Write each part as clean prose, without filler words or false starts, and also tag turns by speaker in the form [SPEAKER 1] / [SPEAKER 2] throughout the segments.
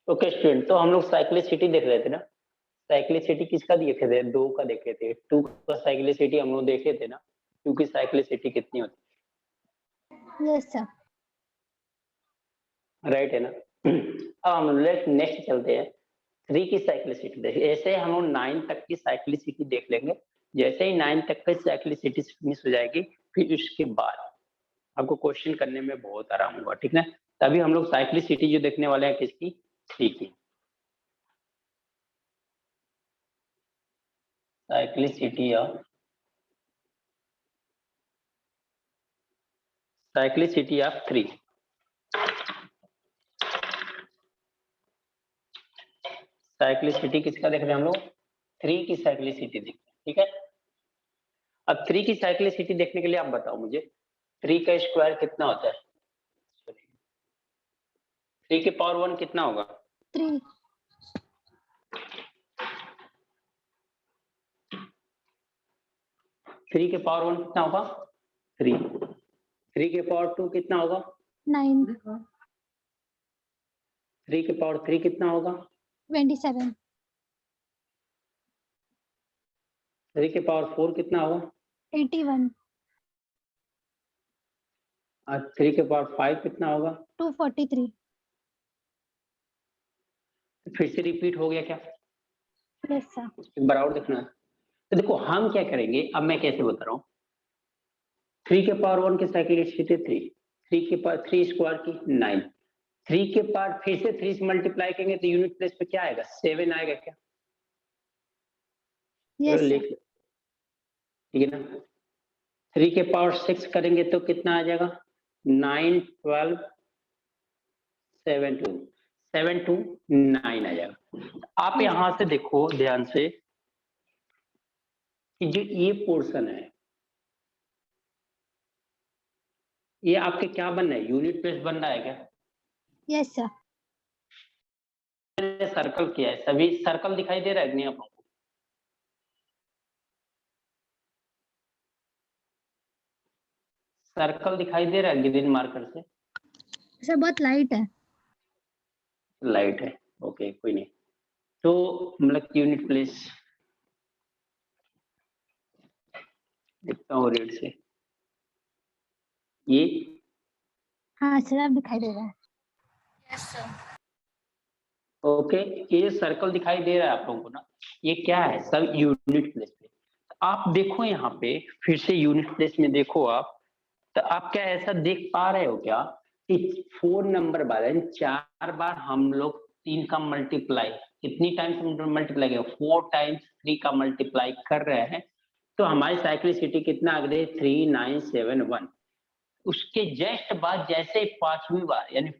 [SPEAKER 1] Okay student, तो हम लोग साइक्लिसिटी देख रहे थे ना। साइक्लिसिटी किसका देखे थे? 2 का देखे थे। 2 का साइक्लिसिटी हम लोग देखे थे ना। 2 की साइक्लिसिटी कितनी होती
[SPEAKER 2] यस सर।
[SPEAKER 1] है? राइट है ना। अब हम लोग नेक्स्ट चलते हैं। 3 की साइक्लिसिटी देखिए। ऐसे हम लोग 9 तक की साइक्लिसिटी देख लेंगे। जैसे ही 9 तक की साइक्लिसिटी फिनिश हो जाएगी, फिर उसके बाद आपको क्वेश्चन करने में बहुत आराम होगा, ठीक है। तभी हम लोग साइक्लिसिटी जो देखने वाले हैं किसकी? 3 की। Cyclicity of cyclicity of 3। Cyclicity किसका देख रहे हैं हम लोग? 3 की साइक्लिसिटी देख रहे हैं, ठीक है। अब 3 की साइक्लिसिटी देखने के लिए आप बताओ मुझे, 3 का स्क्वायर कितना होता है? 3 के पावर 1 कितना होगा?
[SPEAKER 2] 3।
[SPEAKER 1] 3 के पावर 1 कितना होगा? 3। 3 के पावर 2 कितना होगा?
[SPEAKER 2] 9।
[SPEAKER 1] 3 के पावर 3 कितना होगा?
[SPEAKER 2] 27।
[SPEAKER 1] 3 के पावर 4 कितना होगा?
[SPEAKER 2] 81।
[SPEAKER 1] और 3 के पावर 5 कितना होगा?
[SPEAKER 2] 243।
[SPEAKER 1] फिर से रिपीट हो गया क्या?
[SPEAKER 2] Yes sir.
[SPEAKER 1] एक बार और देखना है। तो देखो हम क्या करेंगे, अब मैं कैसे बता रहा हूँ। 3 के पावर 1 की साइक्लिसिटी 3, 3 के पावर 3 स्क्वायर की 9, 3 के पावर फिर से 3 से मल्टीप्लाई करेंगे तो यूनिट प्लेस पे क्या आएगा? 7 आएगा क्या?
[SPEAKER 2] यस
[SPEAKER 1] लिख
[SPEAKER 2] सर।
[SPEAKER 1] लो, ठीक है ना। 3 के पावर 6 करेंगे तो कितना आ जाएगा? 9, 12, 7, 2, 7, 2, 9 आ जाएगा। आप यहां से देखो ध्यान से कि जो ये पोर्शन है, ये आपके क्या बनना है? यूनिट प्लेस बनना है क्या?
[SPEAKER 2] Yes sir.
[SPEAKER 1] सर्कल किया है, सभी सर्कल दिखाई दे रहा है नहीं आप लोगों को? सर्कल दिखाई दे रहा है ग्रीन मार्कर से?
[SPEAKER 2] सर बहुत लाइट है।
[SPEAKER 1] लाइट है, ओके कोई नहीं। तो मतलब यूनिट प्लेस देखता हूँ रेड से। ये
[SPEAKER 2] हाँ सर अब दिखाई दे रहा है।
[SPEAKER 3] Yes sir.
[SPEAKER 1] ओके, ये सर्कल दिखाई दे रहा है आप लोगों को ना? ये क्या है? सब यूनिट प्लेस पे। आप देखो यहाँ पे फिर से यूनिट प्लेस में देखो आप, तो आप क्या ऐसा देख पा रहे हो क्या कि 4 नंबर बाद 4 बार हम लोग 3 का मल्टीप्लाई, कितनी टाइम्स मल्टीप्लाई करें? 4 टाइम्स 3 का मल्टीप्लाई कर रहे हैं, तो हमारी साइक्लिसिटी कितना आ गई? 3, 9, 7, 1। उसके जस्ट बाद जैसे 5वीं बार यानी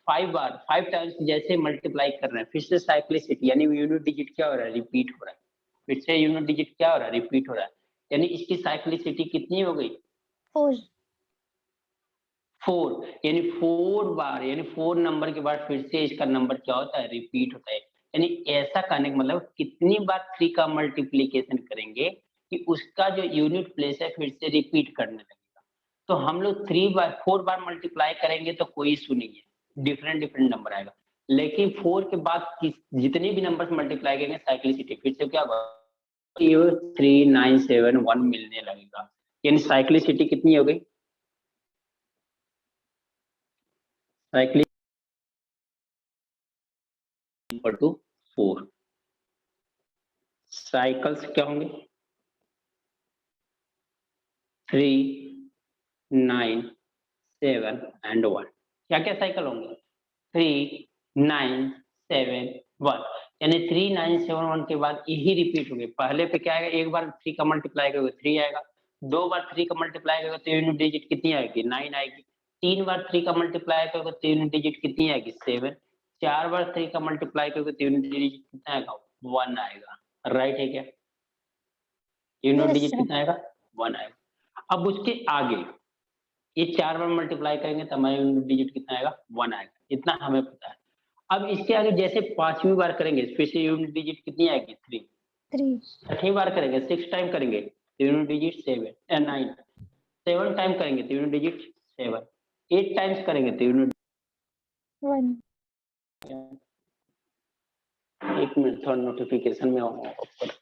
[SPEAKER 1] 5 बार 5 टाइम्स जैसे मल्टीप्लाई कर रहे हैं, फिर से साइक्लिसिटी यानी यूनिट डिजिट क्या हो रहा है? रिपीट हो रहा है। फिर से यूनिट डिजिट क्या हो रहा है? रिपीट हो रहा है। यानी इसकी साइक्लिसिटी कितनी हो गई?
[SPEAKER 2] 4।
[SPEAKER 1] 4, यानी 4 बार, यानी 4 नंबर के बाद फिर से इसका नंबर क्या होता है? रिपीट होता है। यानी ऐसा करने का मतलब कितनी बार 3 का मल्टीप्लीकेशन करेंगे कि उसका जो यूनिट प्लेस है फिर से रिपीट करने लगेगा। तो हम लोग 4 बार मल्टीप्लाई करेंगे तो कोई इशू नहीं है, डिफरेंट डिफरेंट नंबर आएगा। लेकिन 4 के बाद जितने भी नंबर मल्टीप्लाई करेंगे साइक्लिसिटी फिर से क्या होगा? 3, 9, 7, 1 मिलने लगेगा। यानी साइक्लिसिटी कितनी हो गई? Cyclic equal to 4। साइकिल्स क्या होंगे? 3, 9, 7 एंड 1। क्या क्या साइकिल होंगे? 3, 9, 7, 1। यानी 3, 9, 7, 1 के बाद यही रिपीट हो गए। पहले पे क्या आएगा? एक बार 3 का मल्टीप्लाई करोगे 3 आएगा। 2 बार 3 का मल्टीप्लाई करोगे तो यूनिट डिजिट कितनी आएगी? 9 आएगी। 3 बार 3 का मल्टीप्लाई करोगे तो यूनिट डिजिट कितनी आएगी? 7। 4 बार 3 का मल्टीप्लाई करोगे तो यूनिट डिजिट कितना आएगा? 1 आएगा। राइट है क्या? Unit
[SPEAKER 2] yes
[SPEAKER 1] digit
[SPEAKER 2] sir.
[SPEAKER 1] कितना आएगा? 1 आएगा। अब उसके आगे ये 4 बार मल्टीप्लाई करेंगे तो हमारा यूनिट डिजिट कितना आएगा? 1 आएगा। इतना हमें पता है। अब इसके आगे जैसे 5वीं बार करेंगे फिर से यूनिट डिजिट कितनी आएगी? 3।
[SPEAKER 2] 3।
[SPEAKER 1] 6वीं बार करेंगे 6 टाइम करेंगे तो यूनिट डिजिट 9। 7 टाइम करेंगे तो यूनिट डिजिट 7। 8 टाइम्स करेंगे तो यूनिट
[SPEAKER 2] 1।
[SPEAKER 1] एक मिनट थोड़ा नोटिफिकेशन में ऑफ कर।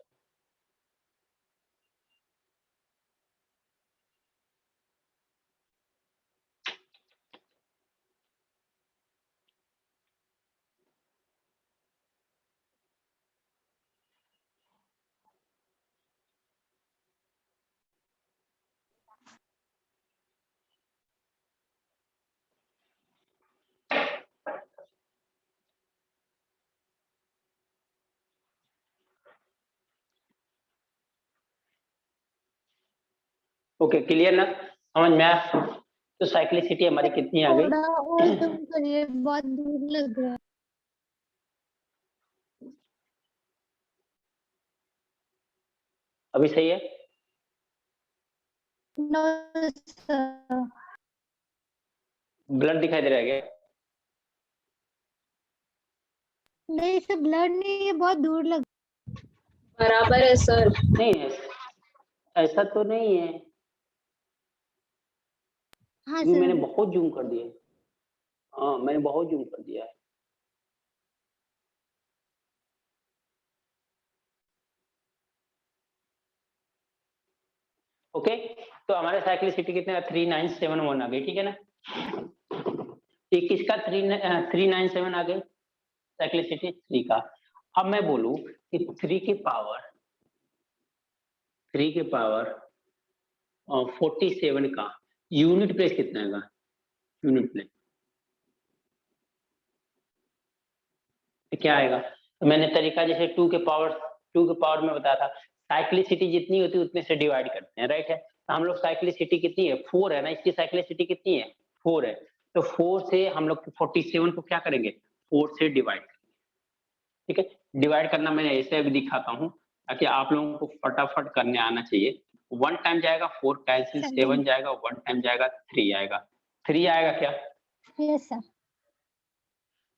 [SPEAKER 1] ओके क्लियर ना, समझ में आया? तो साइक्लिसिटी हमारी कितनी आ गई?
[SPEAKER 2] थोड़ा और जूम करिए, बहुत दूर लग रहा है।
[SPEAKER 1] अभी सही है?
[SPEAKER 2] नो सर,
[SPEAKER 1] ब्लड दिखाई दे रहा है क्या?
[SPEAKER 2] नहीं सर, ब्लड नहीं है, बहुत दूर लग।
[SPEAKER 3] बराबर है सर।
[SPEAKER 1] नहीं है, ऐसा तो नहीं है,
[SPEAKER 2] हाँ
[SPEAKER 1] क्योंकि मैंने
[SPEAKER 2] सर,
[SPEAKER 1] बहुत जूम कर दिया। हाँ मैंने बहुत जूम कर दिया है। ओके, तो हमारे साइक्लिसिटी कितने 3971 आ गई, ठीक है ना? ये किसका 3971 आ गई? साइक्लिसिटी 3 का। अब मैं बोलूं कि 3 के पावर 47 का यूनिट प्लेस कितना आएगा? यूनिट प्लेस क्या आएगा? तो मैंने तरीका जैसे 2 के पावर में बताया था, साइक्लिसिटी जितनी होती है उतने से डिवाइड करते हैं, राइट है? तो हम लोग साइक्लिसिटी कितनी है? 4 है ना, इसकी साइक्लिसिटी कितनी है? 4 है। तो 4 से हम लोग 47 को क्या करेंगे? 4 से डिवाइड, ठीक है? डिवाइड करना मैं ऐसे भी दिखाता हूँ ताकि आप लोगों को फटाफट करने आना चाहिए। 1 टाइम जाएगा 4 कैंसिल, 7 जाएगा, 1 टाइम जाएगा 3 आएगा। 3 आएगा क्या?
[SPEAKER 2] Yes sir.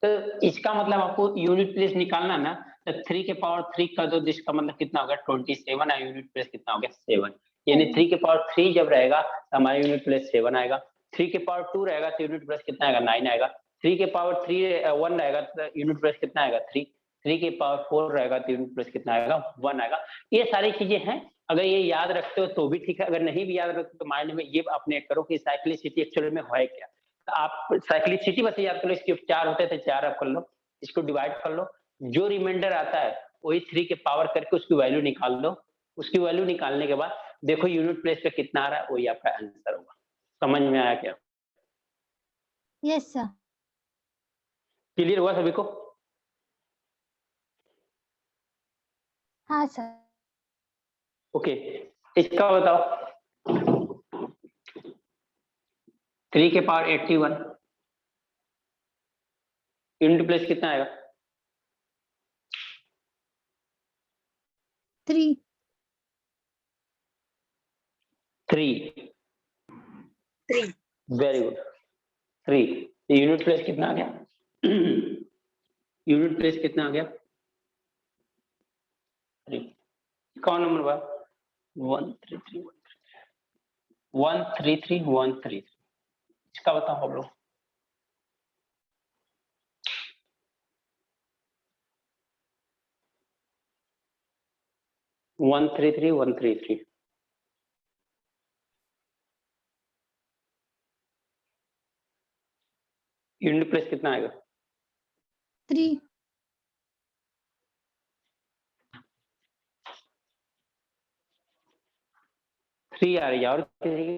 [SPEAKER 1] तो इसका मतलब आपको यूनिट प्लेस निकालना ना, तो 3 के पावर 3 कर दो, जिसका मतलब कितना हो गया? 27। और यूनिट प्लेस कितना हो गया? 7। यानी 3 के पावर 3 जब रहेगा तो हमारा यूनिट प्लेस 7 आएगा। 3 के पावर 2 रहेगा तो यूनिट प्लेस कितना आएगा? 9 आएगा। 3 के पावर 1 रहेगा तो यूनिट प्लेस कितना आएगा? 3। 3 के पावर 4 रहेगा तो यूनिट प्लेस कितना आएगा? 1 आएगा। ये सारी चीजें हैं, अगर ये याद रखते हो तो भी ठीक है, अगर नहीं भी याद रखते तो माइंड में ये अपने करो कि साइक्लिसिटी एक्चुअल में है क्या। आप साइक्लिसिटी बस याद कर लो, इसके 4 होते थे, 4 आप कर लो, इसको डिवाइड कर लो, जो रिमाइंडर आता है वही 3 के पावर करके उसकी वैल्यू निकाल लो। उसकी वैल्यू निकालने के बाद देखो यूनिट प्लेस पे कितना आ रहा है, वही आपका आंसर होगा। समझ में आया क्या?
[SPEAKER 2] Yes sir.
[SPEAKER 1] क्लियर हुआ सभी को?
[SPEAKER 2] हाँ सर।
[SPEAKER 1] ओके, इसका बताओ 3 के पावर 81 यूनिट प्लेस कितना आएगा?
[SPEAKER 2] 3।
[SPEAKER 1] 3।
[SPEAKER 3] 3।
[SPEAKER 1] Very good, 3। यूनिट प्लेस कितना आ गया? यूनिट प्लेस कितना आ गया? 3। कौन नंबर बार? 133 133 133। इसका बताओ हम लोग। One three three unit place कितना आएगा?
[SPEAKER 2] 3।
[SPEAKER 1] 3 आ रही है, और किसी की?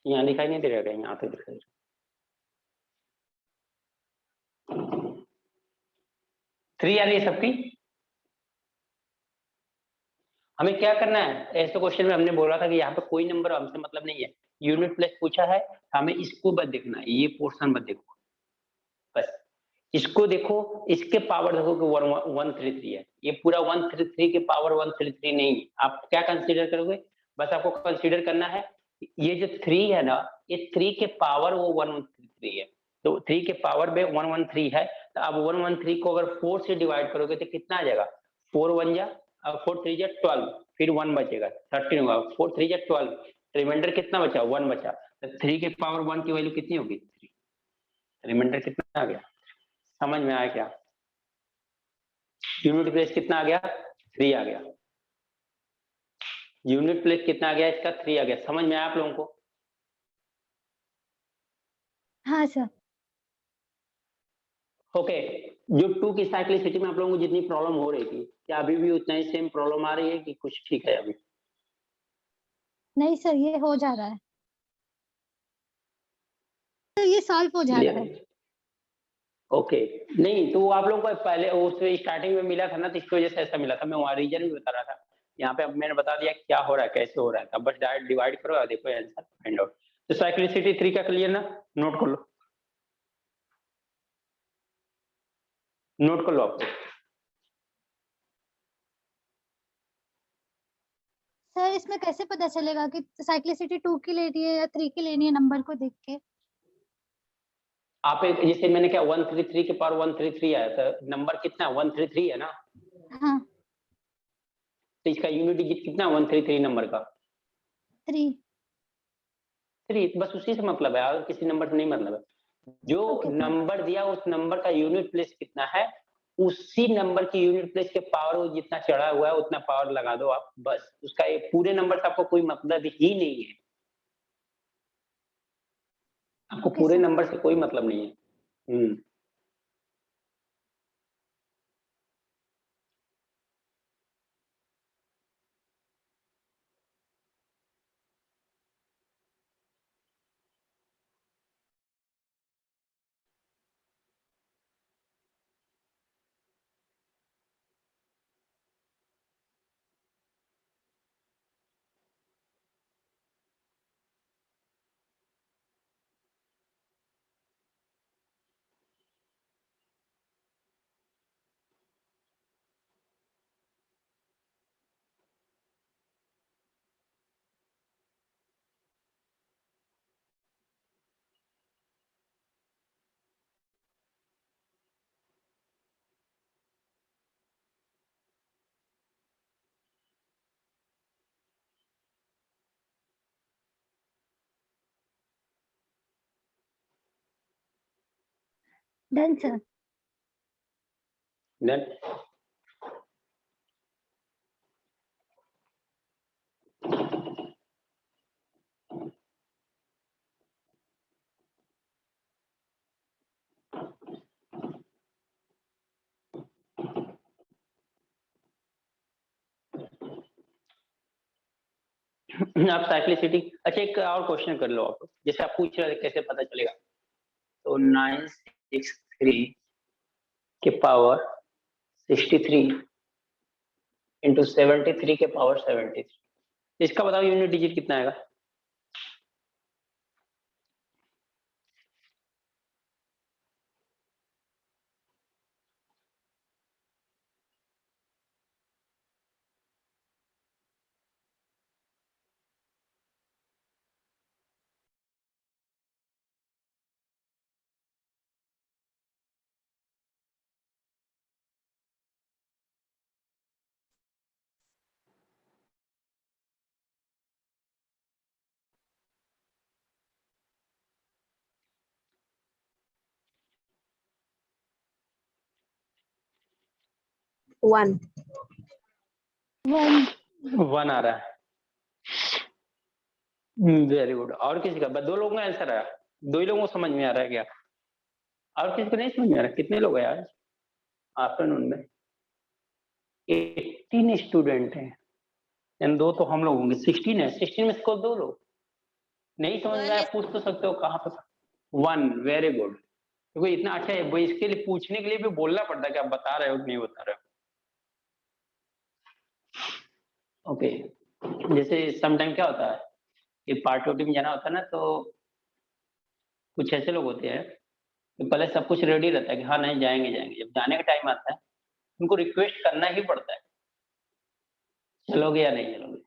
[SPEAKER 1] यहाँ दिखाई नहीं दे रहा है, यहाँ पे दिखाई दे रहा है। 3 आ रही है सबकी? हमें क्या करना है? ऐसे क्वेश्चन में हमने बोला था कि यहाँ पे कोई नंबर हमसे मतलब नहीं है, यूनिट प्लेस पूछा है, हमें इसको बस देखना है, ये पोर्शन मत देखो, बस इसको देखो। इसके पावर देखो कि 133 है, ये पूरा 133 के पावर 133 नहीं है। आप क्या कंसीडर करोगे? बस आपको कंसीडर करना है ये जो 3 है ना, ये 3 के पावर वो 113 है। तो 3 के पावर में 113 है, तो अब 113 को अगर 4 से डिवाइड करोगे तो कितना आ जाएगा? 4 1 जा, 4 3 जा 12, फिर 1 बचेगा 13 होगा, 4 3 जा 12, रिमाइंडर कितना बचा, 1 बचा। तो 3 के पावर 1 की वैल्यू कितनी होगी, 3। रिमाइंडर कितना आ गया, समझ में आया क्या? यूनिट प्लेस कितना आ गया, 3 आ गया। यूनिट प्लेस कितना आ गया इसका, 3 आ गया। समझ में आया आप लोगों को?
[SPEAKER 2] हाँ सर।
[SPEAKER 1] ओके। जो 2 की साइक्लिसिटी में आप लोगों को जितनी प्रॉब्लम हो रही थी, क्या अभी भी उतना ही सेम प्रॉब्लम आ रही है कि कुछ ठीक है अभी?
[SPEAKER 2] नहीं सर, ये हो जा रहा है, तो ये सॉल्व हो जा रहा है।
[SPEAKER 1] ओके। नहीं तो वो आप लोगों को पहले उस स्टार्टिंग में मिला था ना, तो इसकी वजह से ऐसा मिला था। मैं वहाँ रीजन भी बता रहा था, यहाँ पे अब मैंने बता दिया क्या हो रहा है, कैसे हो रहा है। तब बस डायरेक्ट डिवाइड करो और देखो आंसर फाइंड आउट। तो साइक्लिसिटी 3 का क्लियर ना, नोट कर लो, नोट कर लो आपको।
[SPEAKER 2] सर इसमें कैसे पता चलेगा कि साइक्लिसिटी 2 की लेनी है या 3 की लेनी है, नंबर को देख के?
[SPEAKER 1] आप एक जैसे मैंने क्या 133 के पावर 133 आया था, नंबर कितना 133 है ना,
[SPEAKER 2] हाँ।
[SPEAKER 1] तो इसका यूनिट डिजिट कितना 133 नंबर का,
[SPEAKER 2] 3।
[SPEAKER 1] 3। बस उसी से मतलब है और किसी नंबर से नहीं मतलब है। जो
[SPEAKER 2] ओके सर।
[SPEAKER 1] नंबर दिया उस नंबर का यूनिट प्लेस कितना है, उसी नंबर की यूनिट प्लेस के पावर जितना चढ़ा हुआ है उतना पावर लगा दो आप, बस। उसका ये पूरे नंबर से आपको कोई मतलब ही नहीं है, आपको
[SPEAKER 2] ओके
[SPEAKER 1] पूरे
[SPEAKER 2] सर।
[SPEAKER 1] नंबर से कोई मतलब नहीं है।
[SPEAKER 2] Done sir.
[SPEAKER 1] देन आप साइक्लिसिटी, अच्छा एक और क्वेश्चन कर लो आप, जैसे आप पूछ रहे थे कैसे पता चलेगा। तो 963 के पावर 63 इंटू 73 के पावर 73, इसका बताओ यूनिट डिजिट कितना आएगा।
[SPEAKER 3] वन
[SPEAKER 1] 1 आ रहा है, वेरी गुड। और किसी का, बस 2 लोगों का आंसर आया, 2 ही लोगों को समझ में आ रहा है क्या, और किसी को नहीं समझ में आ रहा? कितने लोग हैं आज आफ्टरनून में? 18 स्टूडेंट हैं, एंड 2 तो हम लोग होंगे, 16 है। 16 में से को 2 लोग नहीं समझ में आया, पूछ तो सकते हो कहाँ पे। 1, वेरी गुड। देखो इतना अच्छा है वो, इसके लिए पूछने के लिए भी बोलना पड़ता है कि आप बता रहे हो कि नहीं बता रहे हो। ओके। जैसे समटाइम क्या होता है कि पार्टी में जाना होता है ना, तो कुछ ऐसे लोग होते हैं कि पहले सब कुछ रेडी रहता है कि हाँ नहीं जाएंगे जाएंगे, जब जाने का टाइम आता है उनको रिक्वेस्ट करना ही पड़ता है, चलोगे या नहीं चलोगे।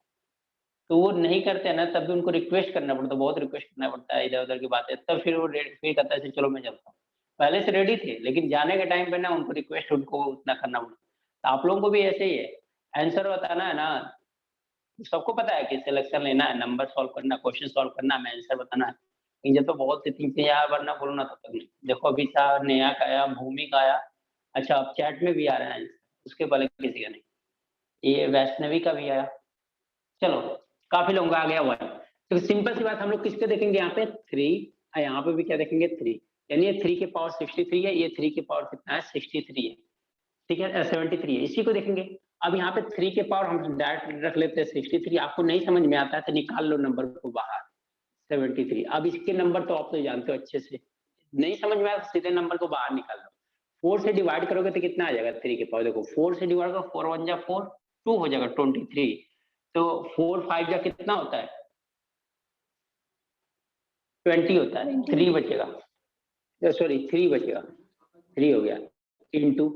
[SPEAKER 1] तो वो नहीं करते हैं ना, तब भी उनको रिक्वेस्ट करना पड़ता है, बहुत रिक्वेस्ट करना पड़ता है, इधर उधर की बातें, तब फिर वो फिर कहता है चलो मैं चलता हूँ। पहले से रेडी थे लेकिन जाने के टाइम पे ना उनको रिक्वेस्ट उनको उतना करना पड़ता। तो आप लोगों को भी ऐसे ही है, आंसर बताना है ना, सबको पता है कि सिलेक्शन लेना है, नंबर सॉल्व करना, क्वेश्चन सॉल्व करना, हमें आंसर बताना है। लेकिन जब तो बहुत सी थिंग्स यार, वरना बोलो ना तब तक नहीं। देखो अभी था नेहा का आया, भूमि का आया, अच्छा अब चैट में भी आ रहा है, उसके पहले किसी का नहीं। ये वैष्णवी का भी आया। चलो काफी लोगों का आ गया 1। तो सिंपल सी बात, हम लोग किस पे देखेंगे यहाँ पे 3, यहाँ पे भी क्या देखेंगे 3, यानी ये 3 के पावर 63 है, ये 3 के पावर कितना है 63 है, ठीक है 73 है, इसी को देखेंगे। अब यहाँ पे 3 के पावर हम डायरेक्ट रख लेते हैं 63, आपको नहीं समझ में आता है तो निकाल लो नंबर को बाहर 73। अब इसके नंबर तो आप तो जानते हो अच्छे से, नहीं समझ में आया तो सीधे नंबर को बाहर निकाल लो। 4 से डिवाइड करोगे तो कितना आ जाएगा 3 के पावर, देखो 4 से डिवाइड करो, 4 1 जा 4, 2 हो जाएगा 23, तो 4 5 जा कितना होता है 20 होता है,
[SPEAKER 2] 20।
[SPEAKER 1] 3 बचेगा, सॉरी 3 बचेगा, 3 हो गया इंटू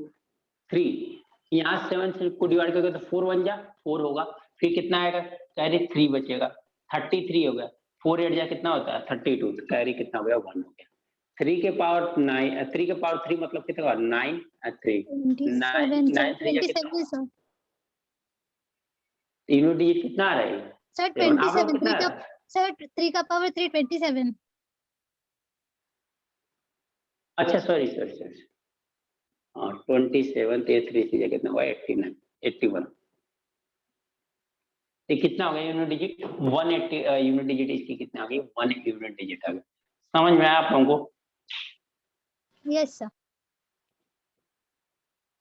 [SPEAKER 1] 3, यहाँ 7 से को डिवाइड करोगे तो 4 1 जा 4 होगा, फिर कितना आएगा कैरी 3 बचेगा, 33 हो गया, 4 8 जा कितना होता है 32, तो कैरी कितना हो गया 1 हो गया। 3 के पावर 9, 3 के पावर 3 मतलब कितना होगा 9 3,
[SPEAKER 2] 27
[SPEAKER 1] 9 3 जा कितना,
[SPEAKER 2] 27 सर।
[SPEAKER 1] तीनों डिजिट कितना आ रहा है
[SPEAKER 2] सर
[SPEAKER 1] 7, आप लोग
[SPEAKER 2] 27
[SPEAKER 1] कितना
[SPEAKER 2] 3
[SPEAKER 1] आ
[SPEAKER 2] का
[SPEAKER 1] रहा है?
[SPEAKER 2] सर 3 का पावर 3 27।
[SPEAKER 1] अच्छा सॉरी सॉरी सॉरी, हाँ 27 तो 3 से जा कितना हुआ 89 81, ये कितना हो गया यूनिट डिजिट 180, यूनिट डिजिट इसकी कितना आ गई 1 यूनिट डिजिट आ गई। समझ में आया आप लोगों को,
[SPEAKER 2] यस सर।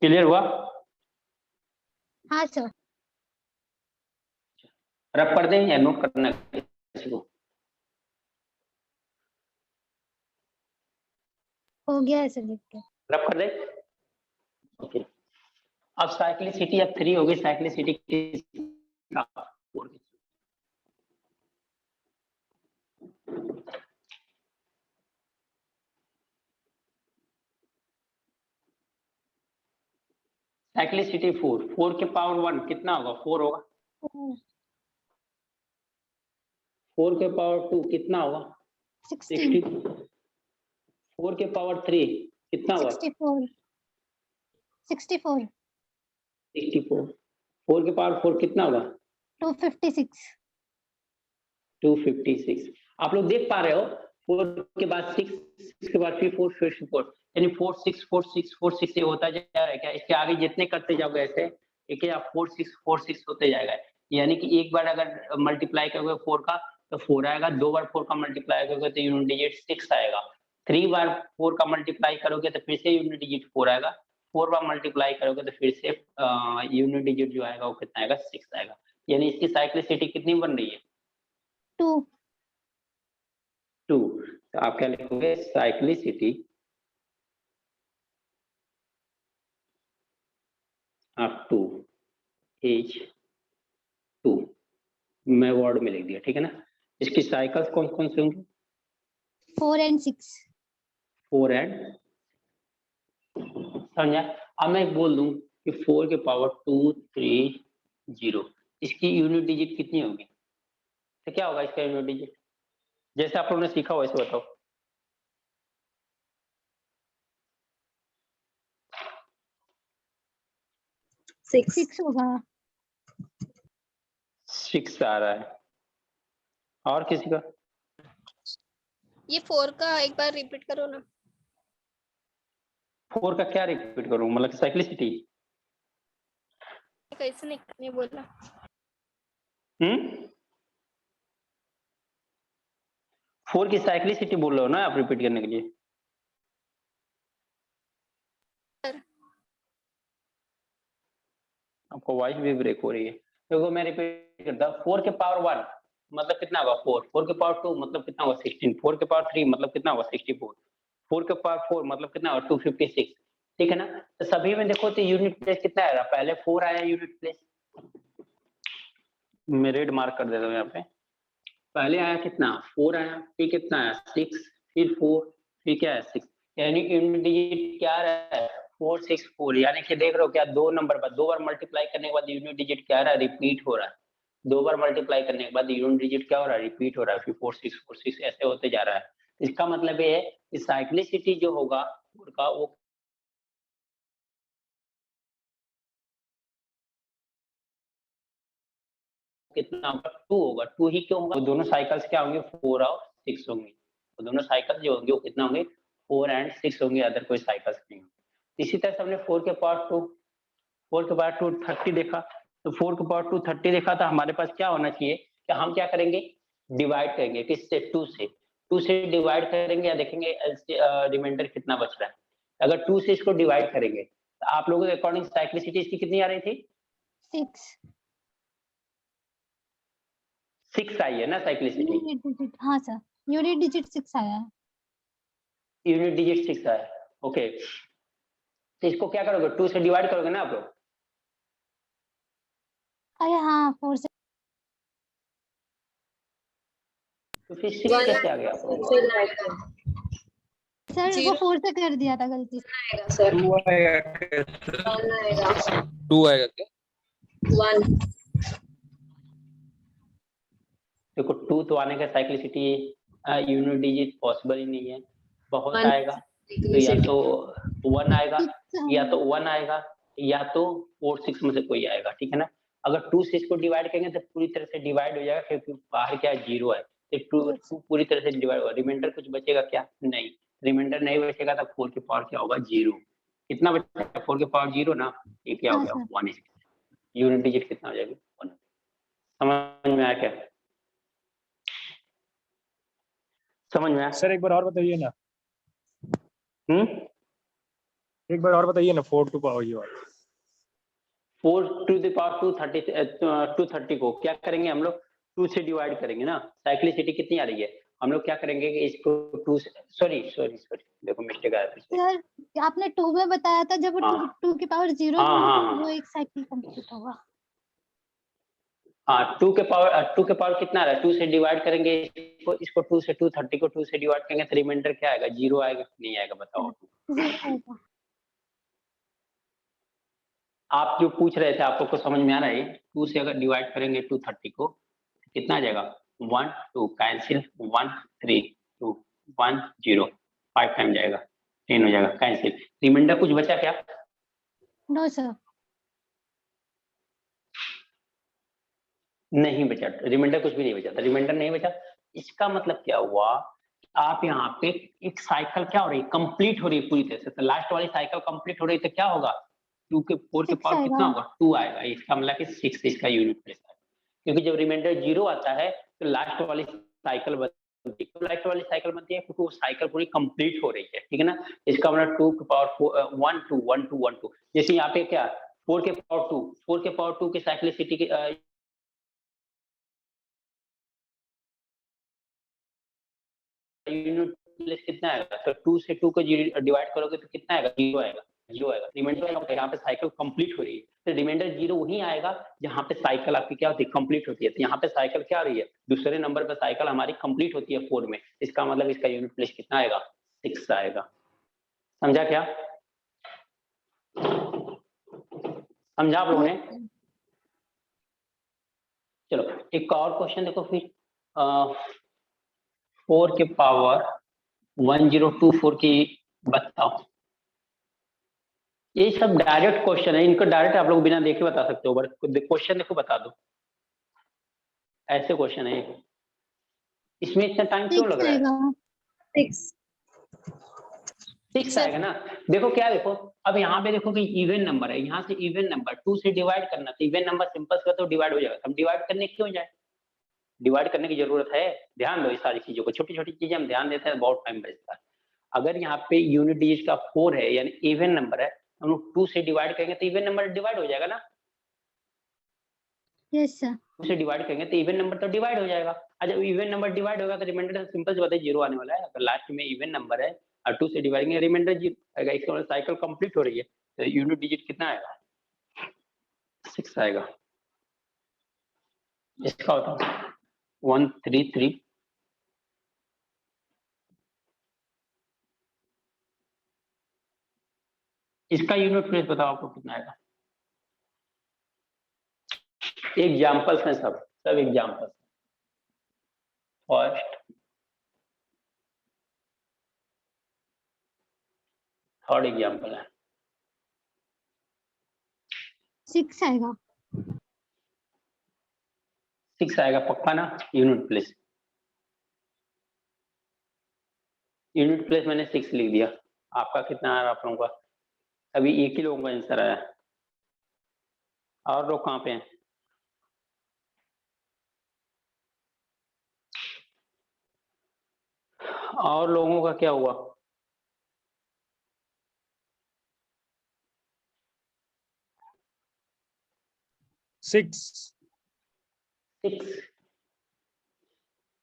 [SPEAKER 1] क्लियर हुआ?
[SPEAKER 2] हाँ सर।
[SPEAKER 1] रब कर दें या नोट करना है किसी को?
[SPEAKER 2] हो गया है सर लिख के।
[SPEAKER 1] रब कर दें, ओके। अब साइक्लिसिटी अब 3 हो गई, साइक्लिसिटी किसका 4 की। साइक्लिसिटी 4, 4 के पावर 1 कितना होगा 4 होगा, 4 के पावर 2 कितना होगा
[SPEAKER 2] 60
[SPEAKER 1] 60, 4 के पावर 3 कितना होगा
[SPEAKER 2] 64 64
[SPEAKER 1] 64, 4 के पावर 4 कितना होगा
[SPEAKER 2] 256
[SPEAKER 1] 256। आप लोग देख पा रहे हो 4 के बाद 6, 6 के बाद फिर 4, फिर 4, यानी 4 6 4 6 4 6 ये होता जा रहा है क्या, इसके आगे जितने करते जाओगे ऐसे एक या 4 6 4 6 होते जाएगा, यानी कि एक बार अगर मल्टीप्लाई करोगे 4 का तो 4 आएगा, 2 बार 4 का मल्टीप्लाई करोगे तो यूनिट डिजिट 6 आएगा, 3 बार 4 का मल्टीप्लाई करोगे तो फिर से यूनिट डिजिट 4 आएगा, 4 बार मल्टीप्लाई करोगे तो फिर से यूनिट डिजिट जो आएगा वो कितना आएगा 6 आएगा, यानी इसकी साइक्लिसिटी कितनी बन रही है
[SPEAKER 2] 2
[SPEAKER 1] 2। तो आप क्या लिखोगे साइक्लिसिटी ऑफ 2 इज 2, मैं वर्ड में लिख दिया, ठीक है ना। इसकी साइकिल्स कौन कौन से होंगे
[SPEAKER 2] 4 and 6
[SPEAKER 1] 4 एंड, समझा। अब मैं बोल दूं कि 4 के पावर 2 3 0, इसकी यूनिट डिजिट कितनी होगी, तो क्या होगा इसका यूनिट डिजिट, जैसे आप लोगों ने सीखा हो वैसे बताओ।
[SPEAKER 2] 6 होगा।
[SPEAKER 1] 6 आ रहा है, और किसी का
[SPEAKER 4] ये 4 का एक बार रिपीट करो ना।
[SPEAKER 1] 4 का क्या रिपीट करूं, मतलब साइक्लिसिटी
[SPEAKER 4] कैसे नहीं बोला
[SPEAKER 1] 4 की साइक्लिसिटी बोल रहे हो ना आप रिपीट करने के लिए, आपको वॉइस भी ब्रेक हो रही है, देखो मैं रिपीट करता हूँ 4 के पावर 1 मतलब कितना होगा 4, 4 के पावर 2 मतलब कितना होगा 16, 4 के पावर 3 मतलब कितना होगा 64, 4 के पावर 4 मतलब कितना होगा 256, ठीक है ना। तो सभी में देखो तो यूनिट प्लेस कितना आएगा, पहले 4 आया यूनिट प्लेस, मैं रेड मार्क कर देता हूँ यहाँ पे, पहले आया कितना 4 आया, फिर कितना आया 6, फिर 4, फिर क्या है 6, यानी यूनिट डिजिट क्या आ रहा है 464, यानी कि देख रहे हो क्या 2 नंबर पर 2 बार मल्टीप्लाई करने के बाद यूनिट डिजिट क्या आ रहा है रिपीट हो रहा है, 2 बार मल्टीप्लाई करने के बाद यूनिट डिजिट क्या हो रहा है रिपीट हो रहा है, फिर 4646 ऐसे होते जा रहा है। इसका मतलब ये है कि साइक्लिसिटी जो होगा उनका वो कितना होगा 2 होगा। 2 ही क्यों होगा, वो दोनों साइकिल्स क्या होंगे 4 और 6 होंगे। वो दोनों साइकिल जो होंगे वो कितना होंगे 4 एंड 6 होंगे, अदर कोई साइकिल्स नहीं होंगे। इसी तरह से हमने 4 के पावर 2 30 देखा, तो 4 के पावर 2 30 देखा, तो हमारे पास क्या होना चाहिए कि हम क्या करेंगे डिवाइड करेंगे किससे 2 से डिवाइड करेंगे या देखेंगे रिमाइंडर कितना बच रहा है। अगर 2 से इसको डिवाइड करेंगे तो आप लोगों के अकॉर्डिंग साइक्लिसिटी इसकी कितनी आ रही थी
[SPEAKER 2] 6
[SPEAKER 1] 6 आई है ना साइक्लिसिटी,
[SPEAKER 2] यूनिट डिजिट। हाँ सर, यूनिट डिजिट 6 आया है।
[SPEAKER 1] यूनिट डिजिट 6 आया है। ओके, तो इसको क्या करोगे 2 से डिवाइड करोगे ना आप लोग,
[SPEAKER 2] अरे हाँ 4 से।
[SPEAKER 1] तो फिर 6 कैसे आ गया आप लोगों को?
[SPEAKER 2] सर वो 4 से कर दिया था गलती से।
[SPEAKER 5] 2 आएगा 2 आएगा क्या?
[SPEAKER 3] 1
[SPEAKER 1] देखो 2 तो आने का साइक्लिसिटी यूनिट डिजिट पॉसिबल ही नहीं है, बहुत
[SPEAKER 3] One.
[SPEAKER 1] आएगा तो या तो 1 आएगा या तो 1 आएगा या तो 4 6 में से कोई आएगा, ठीक है ना। अगर 2 से इसको डिवाइड करेंगे तो पूरी तरह से डिवाइड हो जाएगा, क्योंकि बाहर क्या है 0 है, तो 2 पूरी तरह से डिवाइड होगा, रिमाइंडर कुछ बचेगा क्या, नहीं, रिमाइंडर नहीं बचेगा तो 4 की पावर क्या होगा 0। कितना बचेगा 4 की पावर 0 ना, ये क्या हो
[SPEAKER 2] हाँ
[SPEAKER 1] गया
[SPEAKER 2] सर।
[SPEAKER 1] 1। यूनिट डिजिट कितना हो जाएगा 1। समझ में आया क्या, समझ में आया?
[SPEAKER 6] सर एक बार और बताइए ना,
[SPEAKER 1] हम्म,
[SPEAKER 6] एक बार और बताइए ना 4 टू पावर ये वाला।
[SPEAKER 1] 4 टू द पावर 230 को क्या करेंगे हम लोग 2 से डिवाइड करेंगे ना। साइक्लिसिटी कितनी आ रही है, हम लोग क्या करेंगे कि इसको 2 से सॉरी देखो मिस्टेक आया फिर से।
[SPEAKER 2] सर आपने 2 में बताया था, जब
[SPEAKER 1] हाँ
[SPEAKER 2] 2 की पावर 0
[SPEAKER 1] हाँ
[SPEAKER 2] होगी
[SPEAKER 1] हाँ
[SPEAKER 2] तो
[SPEAKER 1] हाँ
[SPEAKER 2] वो एक साइकिल कंप्लीट होगा।
[SPEAKER 1] हाँ 2 के पावर कितना आ रहा है 2 से डिवाइड करेंगे इसको 2 से 230 को 2 से डिवाइड करेंगे तो रिमाइंडर क्या आएगा 0 आएगा नहीं आएगा बताओ।
[SPEAKER 2] 0 आएगा।
[SPEAKER 1] आप जो पूछ रहे थे आप लोग को समझ में आ रहा है, 2 से अगर डिवाइड करेंगे 230 को कितना आ जाएगा 1 2 कैंसिल 1 3 2 1 0 5 टाइम जाएगा 10 हो जाएगा कैंसिल। रिमाइंडर कुछ बचा क्या,
[SPEAKER 2] नो सर।
[SPEAKER 1] नहीं बचा, रिमाइंडर कुछ भी नहीं बचा था, रिमाइंडर नहीं बचा। इसका मतलब क्या हुआ, आप यहाँ पे एक साइकिल क्या हो रही है कंप्लीट हो रही है पूरी तरह से, तो लास्ट वाली साइकिल कंप्लीट हो रही है तो क्या होगा 2 के 4 के
[SPEAKER 2] 6
[SPEAKER 1] पावर कितना
[SPEAKER 2] आएगा।
[SPEAKER 1] होगा 2 आएगा, इसका मतलब कि 6 इसका यूनिट प्लेस है, क्योंकि जब रिमाइंडर 0 आता है तो लास्ट वाली साइकिल बनती है, तो लास्ट वाली साइकिल बनती है क्योंकि वो साइकिल पूरी कंप्लीट हो रही है, ठीक है ना। इसका मतलब 2 के पावर 1 2 1 2 1 2, जैसे यहाँ पे क्या 4 के पावर 2 की साइक्लिसिटी की यूनिट प्लेस कितना आएगा, तो 2 से 2 को डिवाइड करोगे तो कितना आएगा 0 आएगा, 0 आएगा। रिमाइंडर यहाँ पे साइकिल कंप्लीट हो रही है तो रिमाइंडर 0 वही आएगा जहाँ पे साइकिल आपकी क्या होती है कंप्लीट होती है, तो यहाँ पे साइकिल क्या आ रही है दूसरे नंबर पे साइकिल हमारी कंप्लीट होती है 4 में, इसका मतलब इसका यूनिट प्लेस कितना आएगा 6 आएगा। समझा क्या, समझा आप लोगों ने? चलो एक और क्वेश्चन देखो फिर 4 के पावर 1024 की बताओ। ये सब डायरेक्ट क्वेश्चन है, इनको डायरेक्ट आप लोग बिना देखे बता सकते हो, बट क्वेश्चन देखो बता दो, ऐसे क्वेश्चन है। इसमें इतना टाइम क्यों लग रहा है? 6 आएगा ना। देखो क्या देखो अब यहाँ पे देखो कि इवन नंबर है, यहाँ से इवन नंबर 2 से डिवाइड करना, तो इवन नंबर सिंपल से तो डिवाइड हो जाएगा, हम डिवाइड करने क्यों जाए, डिवाइड करने की जरूरत है, ध्यान दो इस सारी चीजों को, छोटी छोटी चीजें हम ध्यान देते हैं बहुत टाइम बचता है। अगर यहाँ पे यूनिट डिजिट का 4 है यानी इवन नंबर है, हम लोग 2 से डिवाइड करेंगे तो इवन नंबर डिवाइड हो जाएगा ना।
[SPEAKER 2] Yes sir.
[SPEAKER 1] 2 से डिवाइड करेंगे तो इवन नंबर तो डिवाइड हो जाएगा, और जब इवन नंबर डिवाइड होगा तो रिमाइंडर सिंपल से बताइए 0 आने वाला है। अगर लास्ट में इवन नंबर है और 2 से डिवाइड करेंगे रिमाइंडर 0 आएगा, इसका मतलब साइकिल कंप्लीट हो रही है, तो यूनिट डिजिट कितना आएगा 6 आएगा। इसका होता 133 इसका यूनिट प्लेस बताओ आपको कितना आएगा। एग्जाम्पल्स हैं सब एग्जाम्पल्स। फर्स्ट थर्ड एग्जाम्पल है
[SPEAKER 2] 6 आएगा।
[SPEAKER 1] 6 आएगा पक्का ना? यूनिट प्लेस, यूनिट प्लेस मैंने 6 लिख दिया। आपका कितना आ रहा आप लोगों का? अभी एक ही लोगों का आंसर आया, और लोग कहाँ पे हैं? और लोगों का क्या हुआ?
[SPEAKER 6] सिक्स
[SPEAKER 1] 6,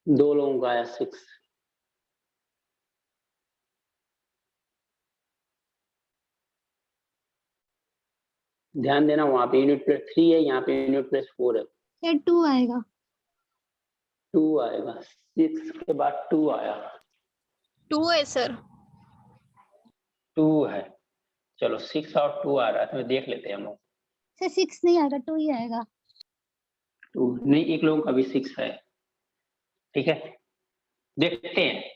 [SPEAKER 1] 2 लोगों का आया 6। ध्यान देना, वहां पे यूनिट प्लेस 3 है, यहाँ पे यूनिट प्लेस 4 है।
[SPEAKER 2] ये 2 आएगा।
[SPEAKER 1] 2 आएगा, 6 के बाद 2 आया।
[SPEAKER 4] 2 है सर।
[SPEAKER 1] 2 है, चलो 6 और 2 आ रहा है, तो देख लेते हैं हम लोग।
[SPEAKER 2] सर 6 नहीं आएगा, 2 ही आएगा।
[SPEAKER 1] 2 नहीं, एक लोगों का भी 6 है। ठीक है, देखते हैं।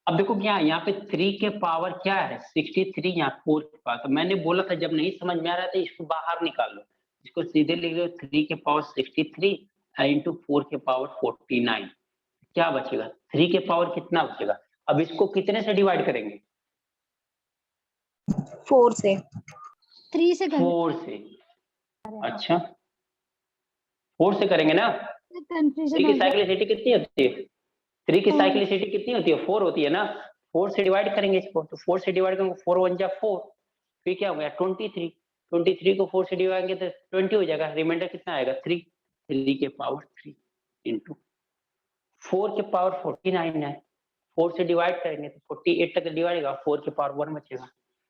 [SPEAKER 1] अब देखो क्या यहाँ पे 3 के पावर क्या है 63, यहाँ 4 के पावर। तो मैंने बोला था जब नहीं समझ में आ रहा था इसको बाहर निकाल लो, इसको सीधे लिख लो 3 के पावर 63 इंटू 4 के पावर 49। क्या बचेगा? 3 के पावर कितना बचेगा? अब इसको कितने से डिवाइड करेंगे?
[SPEAKER 3] 4 से।
[SPEAKER 2] 3 से कर
[SPEAKER 1] 4 से। अच्छा 4 से करेंगे ना? 3
[SPEAKER 2] कंफ्यूजन
[SPEAKER 1] की
[SPEAKER 2] हो गया।
[SPEAKER 1] साइक्लिसिटी कितनी होती है? 3 की
[SPEAKER 2] 4
[SPEAKER 1] साइक्लिसिटी कितनी होती है? 4 होती है ना? 4 से डिवाइड करेंगे इसको, तो 4 से डिवाइड करेंगे, 4 1 जा 4, फिर क्या हो गया 23। 23 को 4 से डिवाइड करेंगे तो 20 हो जाएगा। रिमाइंडर कितना आएगा? 3। 3 के पावर 3 इंटू 4 के पावर 49 है, 4 से डिवाइड करेंगे तो 48 तक डिवाइड होगा, 4 के पावर 1 बचेगा।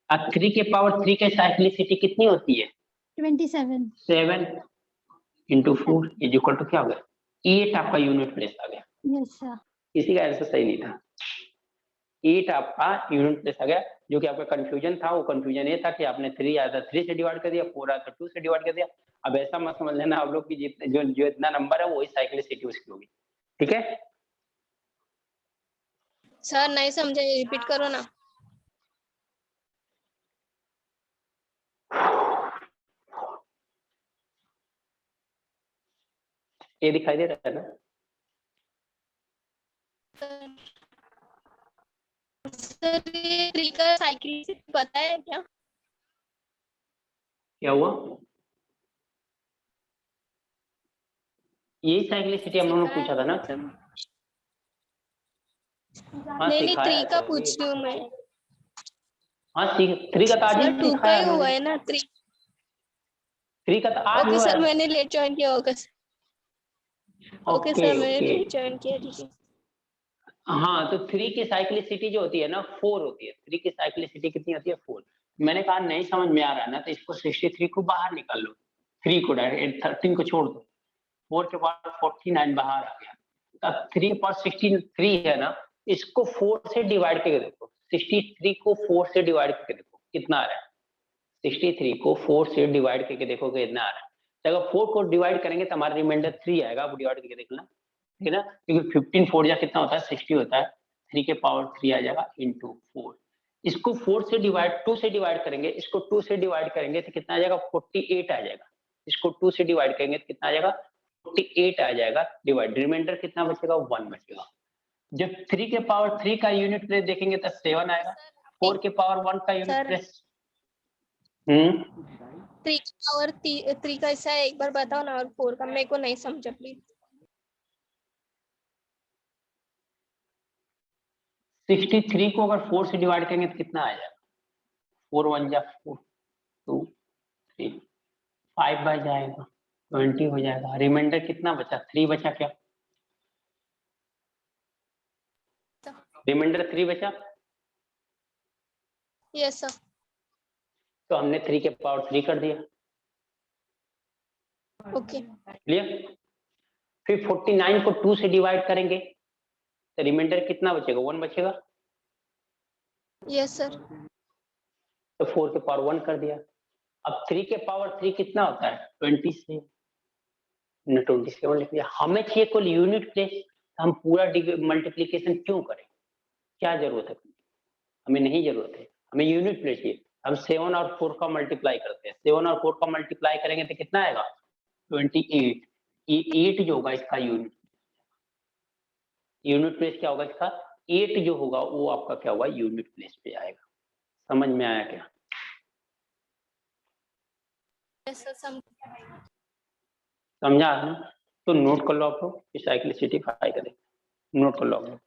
[SPEAKER 1] अब 3 के पावर 3 की साइक्लिसिटी कितनी होती है?
[SPEAKER 2] 27।
[SPEAKER 1] 7 इंटू 4 इज इक्वल टू क्या हो गया? 8 आपका यूनिट प्लेस आ गया।
[SPEAKER 2] Yes sir.
[SPEAKER 1] किसी का आंसर सही नहीं था। 8 आपका यूनिट प्लेस आ गया। जो कि आपका कंफ्यूजन था, वो कंफ्यूजन ये था कि आपने 3 आया था 3 से डिवाइड कर दिया, 4 आया था 2 से डिवाइड कर दिया। अब ऐसा मत समझ लेना आप लोग की जितने जो जो इतना नंबर है वही साइक्लिसिटी उसकी होगी। ठीक है,
[SPEAKER 4] सर नहीं समझे, रिपीट करो ना।
[SPEAKER 1] ये दिखाई दे रहा है ना?
[SPEAKER 4] सर ये 3 का साइकिल पता है क्या?
[SPEAKER 1] क्या हुआ? यही साइक्लिसिटी हम लोगों ने पूछा था ना?
[SPEAKER 4] मतलब
[SPEAKER 1] हाँ
[SPEAKER 4] नहीं
[SPEAKER 1] सिखाया
[SPEAKER 4] 3 का
[SPEAKER 1] है
[SPEAKER 4] पूछ रही हूँ मैं।
[SPEAKER 1] हाँ 3 का तो आज
[SPEAKER 4] सर
[SPEAKER 1] ही
[SPEAKER 4] 2 का
[SPEAKER 1] सिखाया
[SPEAKER 4] ही
[SPEAKER 1] हम
[SPEAKER 4] हुआ
[SPEAKER 1] लोगों
[SPEAKER 4] है
[SPEAKER 1] ने।
[SPEAKER 4] ना 3।
[SPEAKER 1] 3 का तो आज
[SPEAKER 4] ओके
[SPEAKER 1] हुआ
[SPEAKER 4] सर,
[SPEAKER 1] है।
[SPEAKER 4] मैंने लेट ज्वाइन किया होगा। ओके सर, मैंने लेट ज्वाइन किया, ठीक है।
[SPEAKER 1] हाँ तो 3 की साइक्लिसिटी जो होती है ना 4 होती है। 3 की साइक्लिसिटी कितनी होती है? 4। मैंने कहा नहीं समझ में आ रहा है ना, तो इसको 63 को बाहर निकाल लो, 3 को डायरेक्ट 13 को छोड़ दो, 4 के बाद 49 बाहर आ गया। अब 3 के पास 63 है ना, इसको 4 से डिवाइड करके देखो। 63 को 4 से डिवाइड करके देखो कितना आ रहा है। 63 को 4 से डिवाइड करके देखो कितना आ रहा है। तो अगर 4 को डिवाइड करेंगे तो हमारा रिमाइंडर 3 आएगा, वो डिवाइड करके देखना, ठीक है ना? क्योंकि 15 4 जा कितना होता है? 60 होता है। 3 के पावर 3 आ जाएगा इंटू 4। इसको 4 से डिवाइड 2 से डिवाइड करेंगे, इसको 2 से डिवाइड करेंगे तो कितना आ जाएगा? 48 आ जाएगा। इसको 2 से डिवाइड करेंगे तो कितना आ जाएगा? 48 आ जाएगा डिवाइड। रिमाइंडर कितना बचेगा? 1 बचेगा। जब 3 के पावर 3 का यूनिट प्लेस देखेंगे तो 7 आएगा। 4 के पावर 1 का यूनिट
[SPEAKER 4] सर
[SPEAKER 1] प्लेस
[SPEAKER 4] 3 और 3 का ऐसा है, एक बार बताओ ना। और 4 का मेरे को नहीं समझा प्लीज।
[SPEAKER 1] 63 को अगर 4 से डिवाइड करेंगे तो कितना आ जाएगा? 4 1 जा 4, 2 3 5 बच जाएगा, 20 हो जाएगा। रिमाइंडर कितना बचा? 3 बचा क्या? रिमाइंडर 3 बचा।
[SPEAKER 4] Yes sir.
[SPEAKER 1] तो हमने 3 के पावर 3 कर दिया।
[SPEAKER 4] Okay
[SPEAKER 1] clear? फिर 49 को 2 से डिवाइड करेंगे तो रिमाइंडर कितना बचेगा? 1 बचेगा।
[SPEAKER 4] Yes sir.
[SPEAKER 1] तो 4 के पावर 1 कर दिया। अब 3 के पावर 3 कितना होता है? 27। 27 लिख दिया। हमें चाहिए कुल यूनिट प्लेस, हम पूरा मल्टीप्लीकेशन क्यों करें? क्या जरूरत है? हमें नहीं जरूरत है, हमें यूनिट प्लेस चाहिए। हम 7 और 4 का मल्टीप्लाई करते हैं। 7 और 4 का मल्टीप्लाई करेंगे तो कितना आएगा? 28। ये 8 जो होगा इसका यूनिट प्लेस क्या होगा इसका, 8 जो होगा वो आपका क्या होगा, यूनिट प्लेस पे आएगा। समझ में आया क्या?
[SPEAKER 4] Yes, sir,
[SPEAKER 1] समझा है ना? तो नोट कर लो आप लोग, साइक्लिसिटी फाइंड करें, नोट कर लो आप लोग।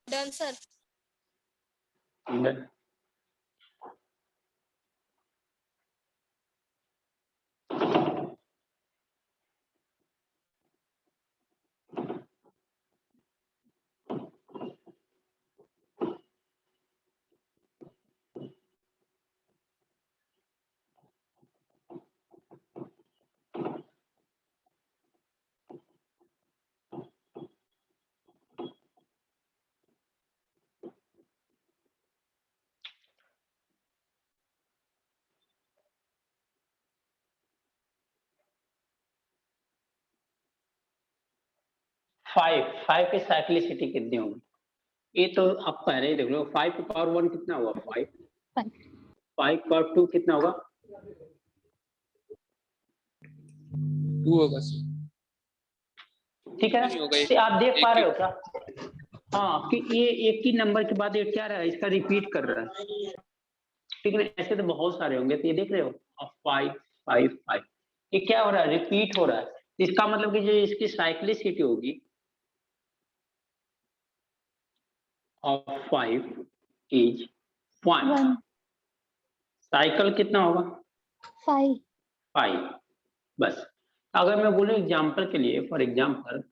[SPEAKER 4] done, sir.
[SPEAKER 1] Done. फाइव की साइक्लिसिटी कितनी होगी? ये तो आप पहले ही देख लो, 5 की पावर 1 कितना हुआ? 5। 5 की पावर 2 कितना होगा?
[SPEAKER 5] 2 होगा सर।
[SPEAKER 1] ठीक है
[SPEAKER 5] नहीं
[SPEAKER 1] ना?
[SPEAKER 5] होगा,
[SPEAKER 1] तो आप देख पा रहे हो
[SPEAKER 5] एक
[SPEAKER 1] क्या? हाँ, कि ये एक ही नंबर के बाद ये क्या रहा है, इसका रिपीट कर रहा है। ठीक है ना? ऐसे तो बहुत सारे होंगे, तो ये देख रहे हो, अब 5 5 5 ये क्या हो रहा है? रिपीट हो रहा है। इसका मतलब कि जो इसकी साइक्लिसिटी होगी ऑफ 5 इज 1।
[SPEAKER 2] 1
[SPEAKER 1] साइकिल कितना होगा?
[SPEAKER 2] 5
[SPEAKER 1] 5। बस अगर मैं बोलूं एग्जाम्पल के लिए, फॉर एग्जाम्पल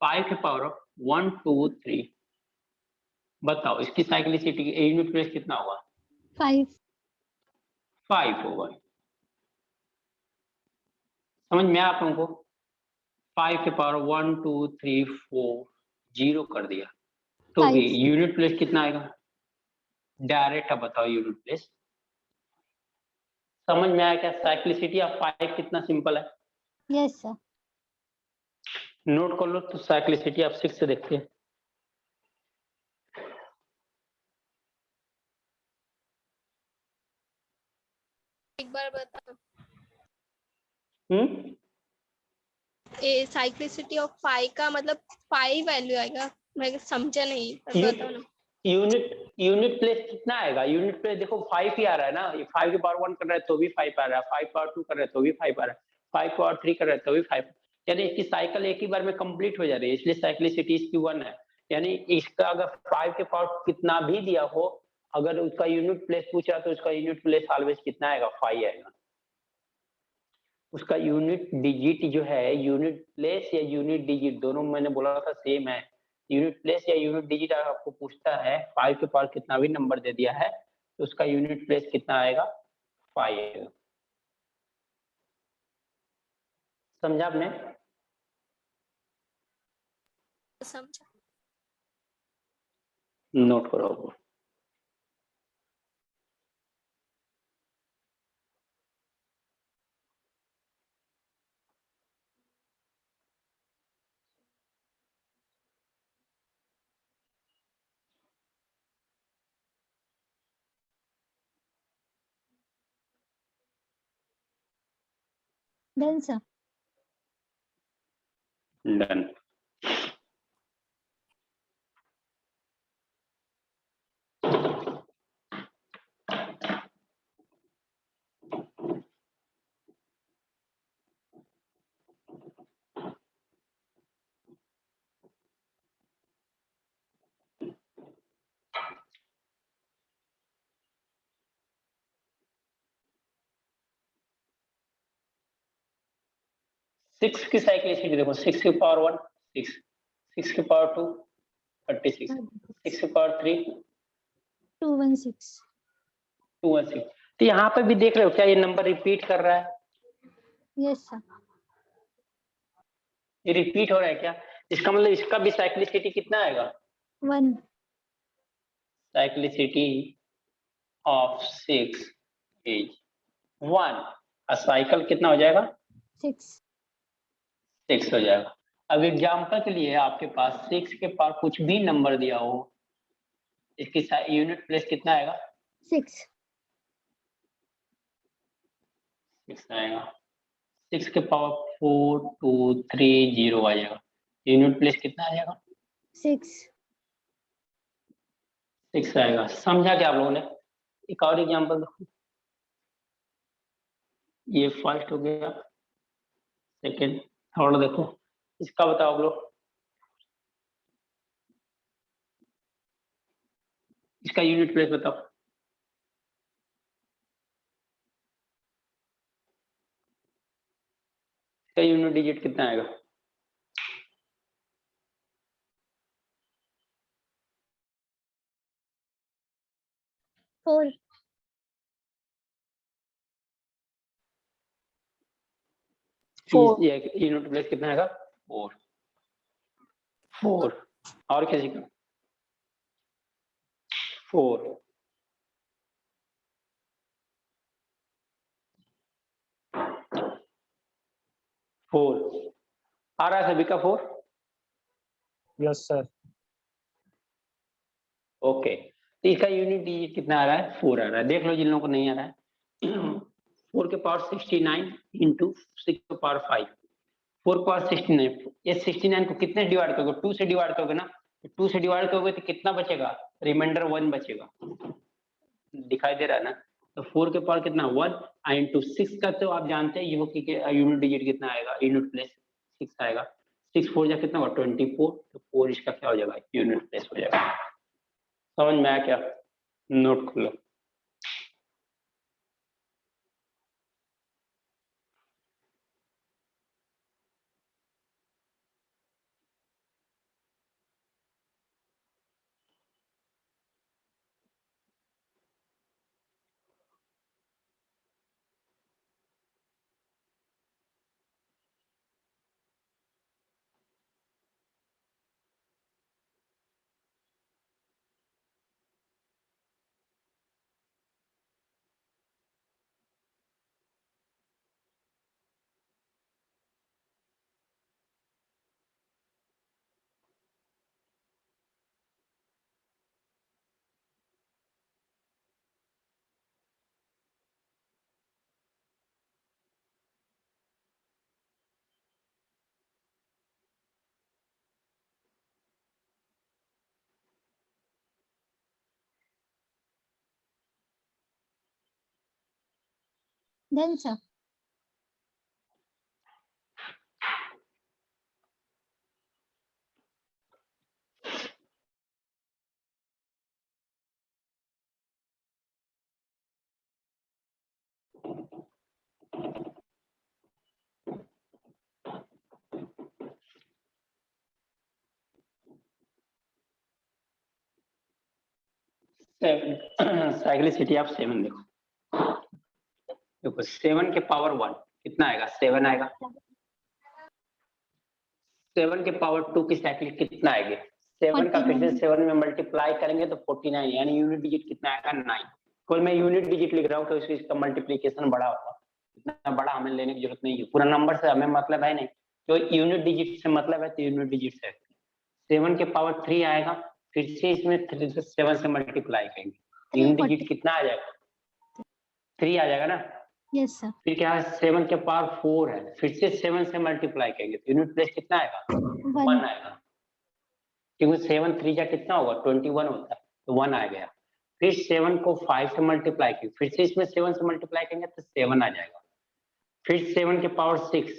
[SPEAKER 1] 5 के पावर ऑफ 1 2 3, बताओ इसकी साइक्लिसिटी यूनिट प्लेस कितना होगा?
[SPEAKER 2] 5
[SPEAKER 1] 5 होगा। समझ में आप लोगों को? 5 के पावर 1 2 3 4 0 कर दिया, तो भी
[SPEAKER 2] 5
[SPEAKER 1] यूनिट प्लेस कितना आएगा? डायरेक्ट अब बताओ यूनिट प्लेस। समझ में आया क्या? साइक्लिसिटी ऑफ 5 कितना सिंपल है।
[SPEAKER 2] Yes sir.
[SPEAKER 1] नोट कर लो। तो साइक्लिसिटी ऑफ 6 से देखते हैं।
[SPEAKER 4] एक बार बता, ए साइक्लिसिटी ऑफ 5 का मतलब 5 वैल्यू आएगा? मैं समझा नहीं, तब बताओ ना।
[SPEAKER 1] यूनिट प्लेस कितना आएगा? यूनिट प्लेस देखो 5 ही आ रहा है ना। ये 5 के पावर 1 कर रहा है तो भी 5 आ रहा है, 5 पावर 2 कर रहा है तो भी 5 आ रहा है, 5 पावर 3 कर रहा है तो भी 5। यानी इसकी साइकिल एक ही बार में कंप्लीट हो जा रही है, इसलिए साइक्लिसिटी इसकी 1 है। यानी इसका अगर 5 के पावर कितना भी दिया हो, अगर उसका यूनिट प्लेस पूछा तो उसका यूनिट प्लेस ऑलवेज कितना आएगा? 5 आएगा। उसका यूनिट डिजिट जो है, यूनिट प्लेस या यूनिट डिजिट दोनों मैंने बोला था सेम है। यूनिट प्लेस या यूनिट डिजिट आपको पूछता है 5 के पावर कितना भी नंबर दे दिया है तो उसका यूनिट प्लेस कितना आएगा? 5 आएगा। समझा आपने?
[SPEAKER 4] समझा।
[SPEAKER 1] नोट करो।
[SPEAKER 2] Done sir.
[SPEAKER 1] डन। सिक्स की साइक्लिसिटी देखो, 6 की पावर 1 6, 6 की पावर 2 36, 6 की पावर 3
[SPEAKER 2] 216
[SPEAKER 1] 216। तो यहाँ पे भी देख रहे हो क्या ये नंबर रिपीट कर रहा है?
[SPEAKER 2] Yes sir.
[SPEAKER 1] ये रिपीट हो रहा है क्या? इसका मतलब इसका भी साइक्लिसिटी कितना आएगा?
[SPEAKER 2] 1
[SPEAKER 1] साइक्लिसिटी ऑफ 6 इज 1। साइकिल कितना हो जाएगा?
[SPEAKER 2] 6
[SPEAKER 1] 6 हो जाएगा। अब एग्जाम्पल के लिए आपके पास 6 के पास कुछ भी नंबर दिया हो, इसकी यूनिट प्लेस कितना आएगा?
[SPEAKER 2] 6
[SPEAKER 1] 6 आएगा। 6 के पावर 4 2 3 0 आ जाएगा। यूनिट प्लेस कितना आ जाएगा?
[SPEAKER 2] 6
[SPEAKER 1] 6 आएगा। समझा क्या आप लोगों ने? एक और एग्जाम्पल देखो। ये फर्स्ट हो गया, सेकंड, थर्ड देखो। इसका बताओ आप लोग। इसका यूनिट प्लेस बताओ। इसका यूनिट डिजिट कितना आएगा?
[SPEAKER 2] 4
[SPEAKER 3] 4
[SPEAKER 1] यूनिट प्लेस कितना आएगा? 4 4। और किसी का? 4 4 आ रहा है सभी का 4?
[SPEAKER 6] Yes sir.
[SPEAKER 1] ओके, तो इसका यूनिट डिजिट कितना आ रहा है? 4 आ रहा है। देख लो जिन लोगों को नहीं आ रहा है। 4 के पावर 69 इंटू 6 के पावर 5, 4 के पावर 69। ये 69 को कितने डिवाइड करोगे? 2 से डिवाइड करोगे ना, तो 2 से डिवाइड करोगे तो कितना बचेगा? रिमाइंडर 1 बचेगा, दिखाई दे रहा है ना। तो 4 के पावर कितना? 1 इंटू 6 का तो आप जानते हैं ये कि यूनिट डिजिट कितना आएगा? यूनिट प्लेस 6 आएगा। 6 4 जा कितना होगा? 24। तो 4 इसका क्या हो जाएगा? यूनिट प्लेस हो जाएगा। समझ में आया क्या? नोट खोलो।
[SPEAKER 2] Then sir.
[SPEAKER 1] साइक्लिसिटी ऑफ 7 देखो, देखो 7 के पावर 1 कितना आएगा? 7 आएगा। 7 के पावर 2 की साइकिल कितना आएगी? 7 का फिर से 7 में मल्टीप्लाई करेंगे तो 49, यानी यूनिट डिजिट कितना आएगा? 9। कोई मैं यूनिट डिजिट लिख रहा हूँ क्योंकि इसका मल्टीप्लीकेशन बड़ा होगा, इतना बड़ा हमें लेने की जरूरत नहीं है। पूरा नंबर से हमें मतलब है नहीं, तो यूनिट डिजिट से मतलब है तो यूनिट डिजिट से 7 के पावर 3 आएगा, फिर से इसमें 7 से मल्टीप्लाई करेंगे, यूनिट डिजिट कितना आ जाएगा? 3 आ जाएगा ना।
[SPEAKER 2] Yes sir.
[SPEAKER 1] फिर क्या है? 7 के पावर 4 है, फिर से 7 से मल्टीप्लाई करेंगे तो यूनिट प्लेस कितना आएगा? 1 आएगा, क्योंकि 7 3 जा कितना होगा? 21 होता है, तो 1 आ गया। फिर 7 को 5 से मल्टीप्लाई करेंगे, फिर से इसमें 7 से मल्टीप्लाई करेंगे तो 7 आ जाएगा। फिर 7 के पावर 6,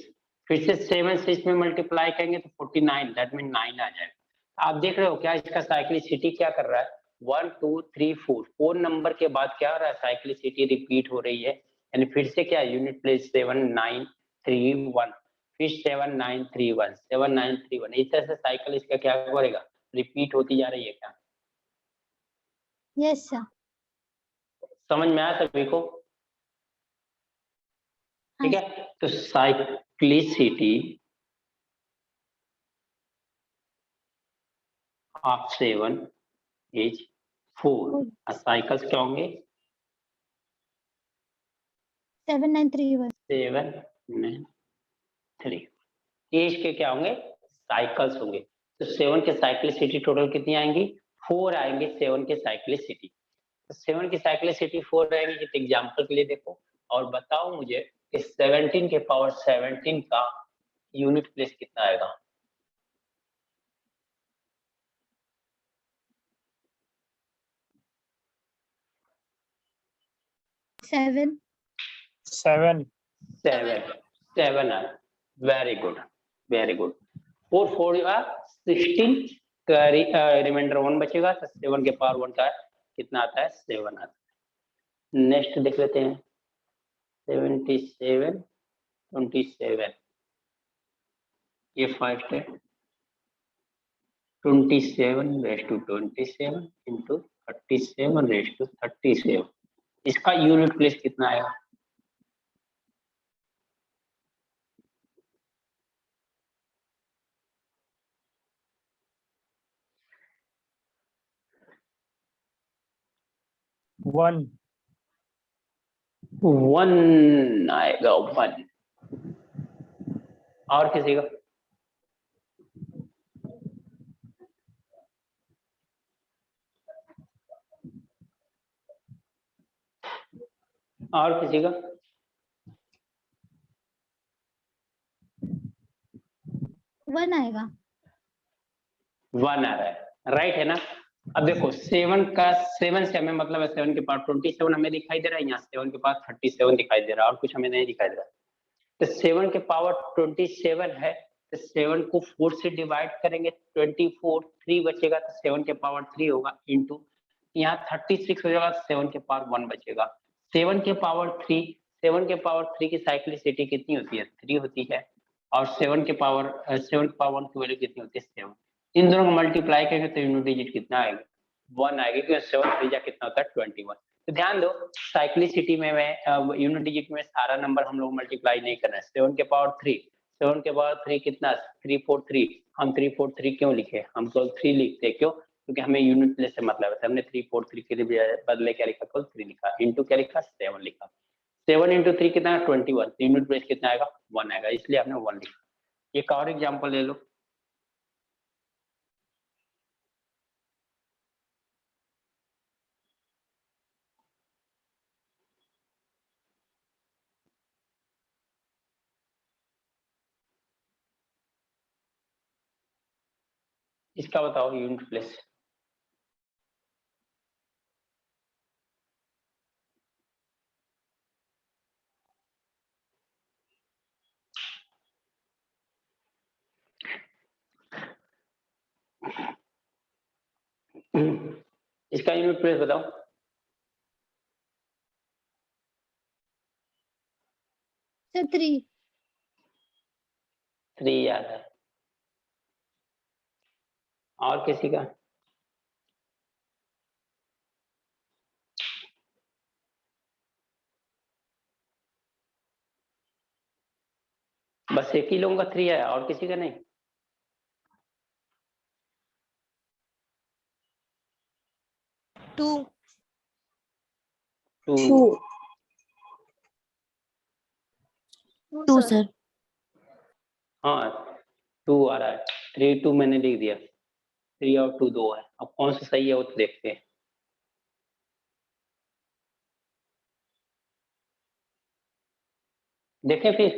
[SPEAKER 1] फिर से 7 से इसमें मल्टीप्लाई करेंगे तो 49, दैट मीन 9 आ जाएगा। आप देख रहे हो क्या इसका साइक्लिसिटी क्या कर रहा है? 1 2 3 4, 4 नंबर के बाद क्या हो रहा है? साइक्लिसिटी रिपीट हो रही है, यानी फिर से क्या? यूनिट प्लेस 7 9 3 1, फिर 7 9 3 1, 7 9 3 1, इस तरह से साइकिल इसका क्या करेगा? रिपीट होती जा रही है क्या?
[SPEAKER 2] Yes sir.
[SPEAKER 1] समझ में आया सभी को? ठीक है, तो साइक्लिसिटी ऑफ 7 इज 4। साइकिल्स क्या होंगे?
[SPEAKER 2] 7 9 3 1।
[SPEAKER 1] 7 9 3, एज के क्या होंगे? साइकिल्स होंगे। तो 7 के साइक्लिसिटी टोटल कितनी आएंगी? 4 आएंगे 7 के साइक्लिसिटी। तो 7 की साइक्लिसिटी 4 आएंगी। जिस एग्जांपल के लिए देखो और बताओ मुझे कि 17 के पावर 17 का यूनिट प्लेस कितना आएगा?
[SPEAKER 2] 7
[SPEAKER 6] 7।
[SPEAKER 1] 7 है। Very good, very good. 4 4 16 का रिमाइंडर 1 बचेगा, तो 7 के पावर 1 का कितना आता है? 7 आता है। नेक्स्ट देख लेते हैं। 77 27, ये 5 है। 27 raise to 27 into 37 raise to 37, इसका यूनिट प्लेस कितना आएगा?
[SPEAKER 6] वन
[SPEAKER 1] 1 आएगा, 1। और किसी का? और किसी का?
[SPEAKER 2] 1 आएगा।
[SPEAKER 1] 1 आ रहा है, राइट है ना? अब देखो 7 से हमें मतलब है 7 के पावर 27 हमें दिखाई दे रहा है, यहाँ 7 के पावर 37 दिखाई दे रहा है, और कुछ हमें नहीं दिखाई दे रहा। तो 7 के पावर 27 है, तो 7 को 4 से डिवाइड करेंगे 24, 3 बचेगा, तो 7 के पावर 3 होगा, इंटू यहाँ 36 हो जाएगा, 7 के पावर 1 बचेगा। 7 के पावर 3 की साइक्लिसिटी कितनी होती है? 3 होती है, और 7 के पावर 1 की वैल्यू कितनी होती है? 7। इन दोनों को मल्टीप्लाई करेंगे तो यूनिट डिजिट कितना आएगा? 1 आएगा, क्योंकि 7 त्रिज्या कितना होता है? 21। तो ध्यान दो, साइक्लिसिटी में मैं यूनिट डिजिट में सारा नंबर हम लोग मल्टीप्लाई नहीं कर रहे हैं। 7 के पावर 3 कितना? 343। हम 343 क्यों लिखे? हम केवल 3 लिखते हैं, क्यों? क्योंकि हमें यूनिट प्लेस से मतलब है, हमने 343 के बदले क्या लिखा? केवल 3 लिखा, इंटू क्या लिखा? 7 लिखा। 7 इंटू 3 कितना? 21। यूनिट प्लेस कितना आएगा? 1 आएगा, इसलिए हमने 1 लिखा। एक और एग्जाम्पल ले लो। इसका बताओ यूनिट प्लेस। इसका यूनिट प्लेस बताओ।
[SPEAKER 2] सर 3।
[SPEAKER 1] 3 याद है। और किसी का? बस एक ही लोगों का 3 है, और किसी का नहीं?
[SPEAKER 4] 2।
[SPEAKER 1] 2।
[SPEAKER 3] 2 सर।
[SPEAKER 1] हाँ 2 आ रहा है। 3 2 मैंने लिख दिया। 3 और 2 2 है। अब कौन सा सही है वो तो देखते हैं। देखें फिर।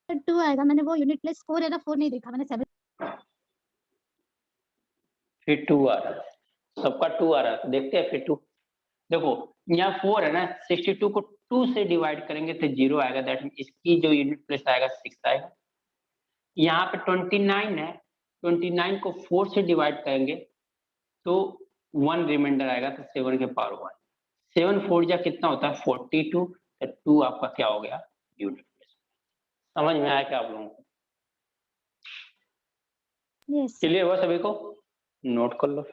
[SPEAKER 2] सर 2 आएगा, मैंने वो यूनिट प्लेस 4 है ना, 4 नहीं देखा मैंने, 7।
[SPEAKER 1] फिर 2 आ रहा है, सबका 2 आ रहा है, तो देखते हैं फिर 2। देखो यहाँ 4 है ना, 62 को 2 से डिवाइड करेंगे तो 0 आएगा, दैट मीन इसकी जो यूनिट प्लेस आएगा 6 आएगा। यहाँ पे 29 है, 29 को 4 से डिवाइड करेंगे तो 1 रिमाइंडर आएगा, तो 7 के पावर 1। 7 4 जा कितना होता है? 42। तो 2 आपका क्या हो गया? Unit place. समझ में आया क्या आप लोगों को?
[SPEAKER 2] यस।
[SPEAKER 1] क्लियर हुआ सभी को? नोट कर लो।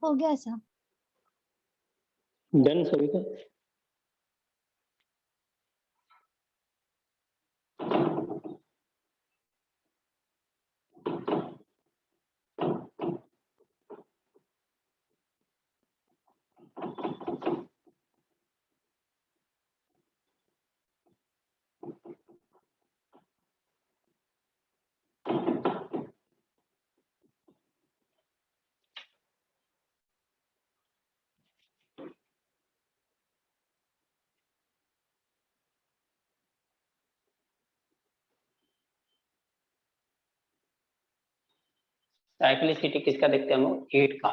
[SPEAKER 2] हो गया ऐसा।
[SPEAKER 1] डन सभी का? साइक्लिसिटी किसका देखते हैं हम लोग? 8 का।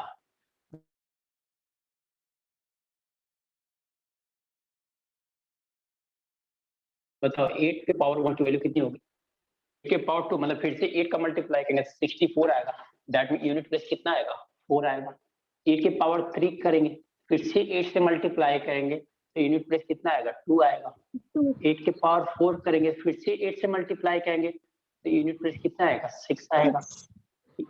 [SPEAKER 1] बताओ 8 के पावर 1 की वैल्यू कितनी होगी? 8 के पावर 2 मतलब फिर से 8 का मल्टीप्लाई करेंगे 64 आएगा। दैट मीन यूनिट प्लेस कितना आएगा? 4 आएगा। 8 के पावर 3 करेंगे फिर से 8 से मल्टीप्लाई करेंगे तो यूनिट प्लेस कितना आएगा? 2 आएगा। 8 के पावर 4 करेंगे फिर से 8 से मल्टीप्लाई करेंगे तो यूनिट प्लेस कितना आएगा? 6 आएगा।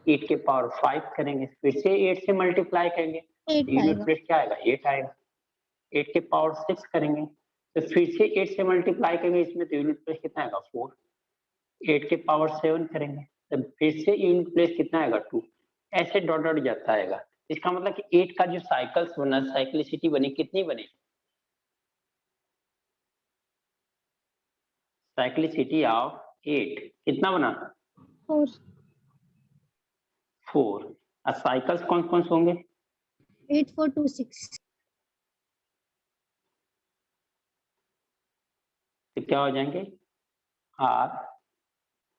[SPEAKER 1] 8 के पावर 5 करेंगे फिर से 8 से मल्टीप्लाई करेंगे तो यूनिट प्लेस क्या आएगा? 8 आएगा। 8 के पावर 6 करेंगे तो फिर से 8 से मल्टीप्लाई करेंगे इसमें तो यूनिट प्लेस कितना आएगा? 4। 8 के पावर 7 करेंगे तो फिर से यूनिट प्लेस कितना आएगा? 2। ऐसे डॉट डॉट जाता आएगा। इसका मतलब कि 8 का जो साइकिल्स बना, साइक्लिसिटी बनी, कितनी बनी? साइक्लिसिटी ऑफ 8 कितना बना?
[SPEAKER 2] 4
[SPEAKER 1] 4। अब साइकिल्स कौन कौन से होंगे?
[SPEAKER 2] 8 4 2 6
[SPEAKER 1] तो क्या हो जाएंगे? R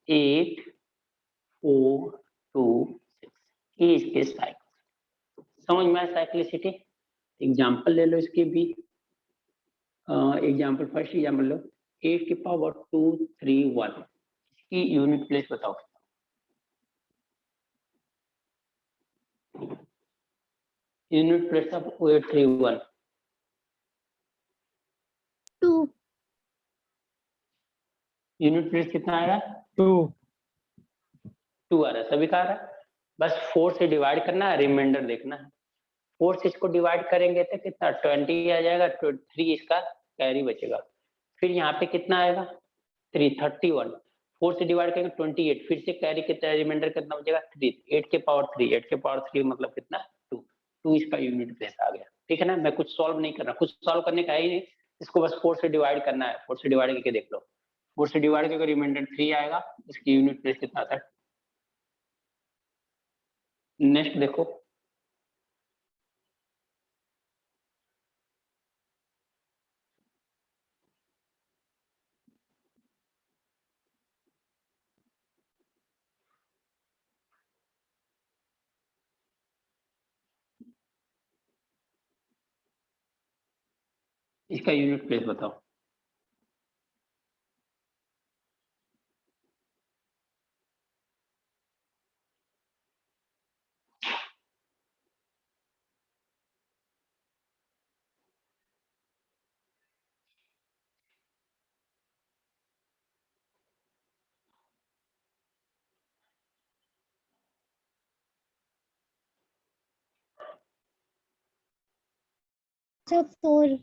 [SPEAKER 1] 8 4 2 6 ये इसके साइकिल। समझ में आया साइक्लिसिटी? एग्जाम्पल ले लो इसके भी। एग्जाम्पल फर्स्ट एग्जाम्पल लो। 8 के पावर 2 3 1 इसकी यूनिट प्लेस बताओ। Unit place of 8 3 1
[SPEAKER 2] 2
[SPEAKER 1] unit place कितना आएगा?
[SPEAKER 6] 2
[SPEAKER 1] आ रहा है। सभी का आ रहा है। बस 4 से डिवाइड करना है, रिमाइंडर देखना है। 4 से इसको डिवाइड करेंगे तो कितना? 20 आ जाएगा। 3 इसका कैरी बचेगा। फिर यहाँ पे कितना आएगा? 3 31। 4 से डिवाइड करेंगे 28। फिर से कैरी कितना? रिमाइंडर कितना बचेगा? 3। 8 के पावर 3। 8 के पावर 3 मतलब कितना? 2 इसका यूनिट प्लेस आ गया। ठीक है ना? मैं कुछ सॉल्व नहीं कर रहा, कुछ सॉल्व करने का ही नहीं। इसको बस 4 से डिवाइड करना है। 4 से डिवाइड करके देख लो। 4 से डिवाइड करके रिमाइंडर 3 आएगा। इसकी यूनिट प्लेस कितना आता है? नेक्स्ट देखो। इसका यूनिट प्लेस बताओ।
[SPEAKER 2] सब 4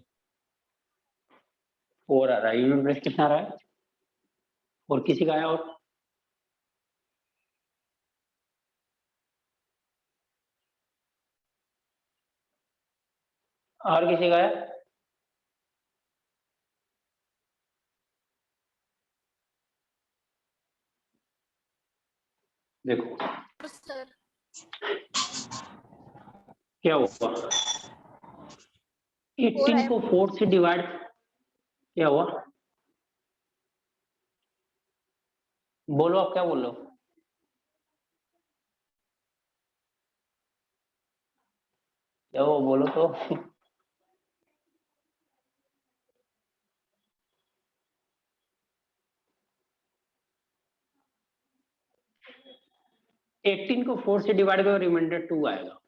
[SPEAKER 1] 4 आ रहा है। यूनिट प्लेस कितना आ रहा है? और किसी का आया? और किसी का आया? देखो
[SPEAKER 4] सर
[SPEAKER 1] क्या हुआ? 18 को 4 से डिवाइड क्या हुआ? बोलो, आप क्या बोल रहे हो? क्या वो बोलो तो। 18 को 4 से डिवाइड करो, रिमाइंडर 2 आएगा।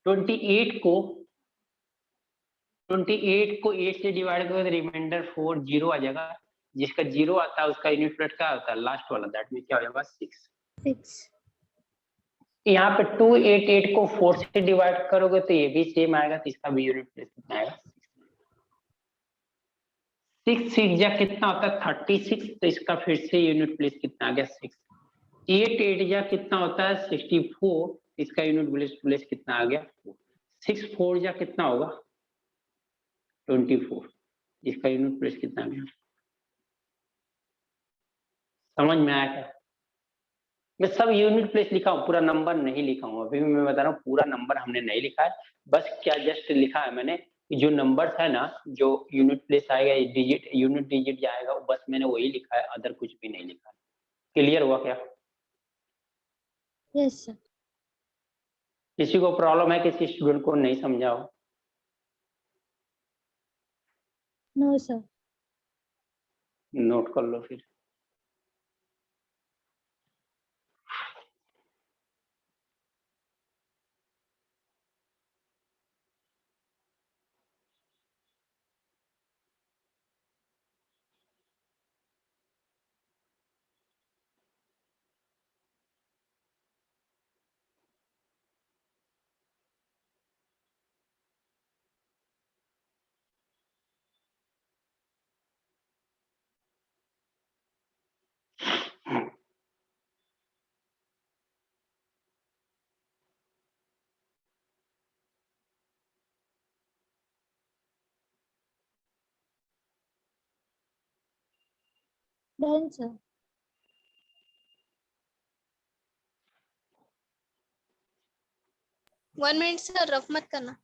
[SPEAKER 1] 28 को 8 से डिवाइड करो तो रिमाइंडर 4 0 आ जाएगा। जिसका 0 आता है उसका यूनिट प्लेस क्या होता है? लास्ट वाला। दैट मीन क्या हो जाएगा? 6। यहाँ पे 288 को 4 से डिवाइड करोगे तो ये भी सेम आएगा। तो इसका भी यूनिट प्लेस कितना आएगा? 6 6 जा कितना होता है? 36। तो इसका फिर से यूनिट प्लेस कितना आ गया? 6। 8 8 जा कितना होता है? 64। इसका यूनिट प्लेस कितना आ गया? 6 4 जा कितना होगा? 24। इसका यूनिट प्लेस कितना आ गया? समझ में आया क्या? मैं सब यूनिट प्लेस लिखा हूँ, पूरा नंबर नहीं लिखा हूँ। अभी भी मैं बता रहा हूँ, पूरा नंबर हमने नहीं लिखा है। बस क्या जस्ट लिखा है मैंने, जो नंबर्स है ना, जो यूनिट प्लेस आएगा, डिजिट यूनिट डिजिट जाएगा, बस मैंने वही लिखा है, अदर कुछ भी नहीं लिखा है। क्लियर हुआ क्या?
[SPEAKER 2] Yes sir.
[SPEAKER 1] किसी को प्रॉब्लम है, किसी स्टूडेंट को नहीं समझा हो?
[SPEAKER 2] No sir.
[SPEAKER 1] नोट कर लो फिर।
[SPEAKER 2] Done sir.
[SPEAKER 4] 1 minute sir, rough मत करना।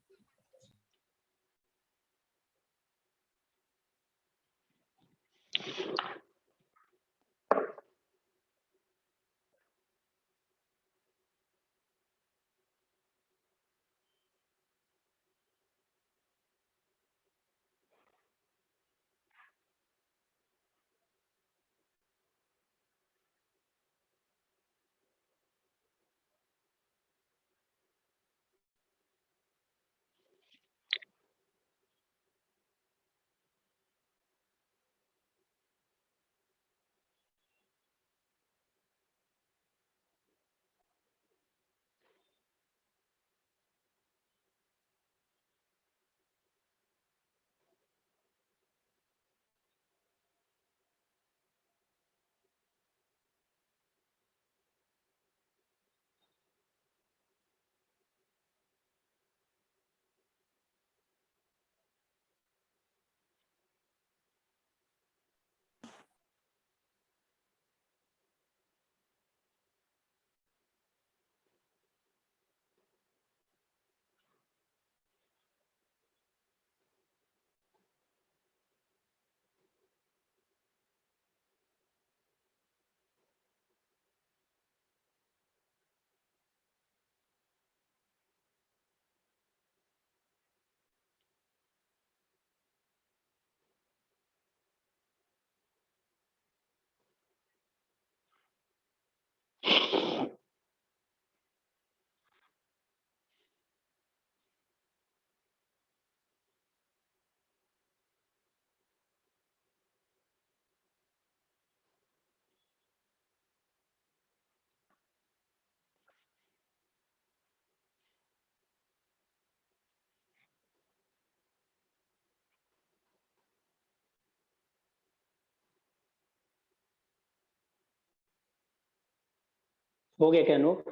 [SPEAKER 1] हो गया क्या note?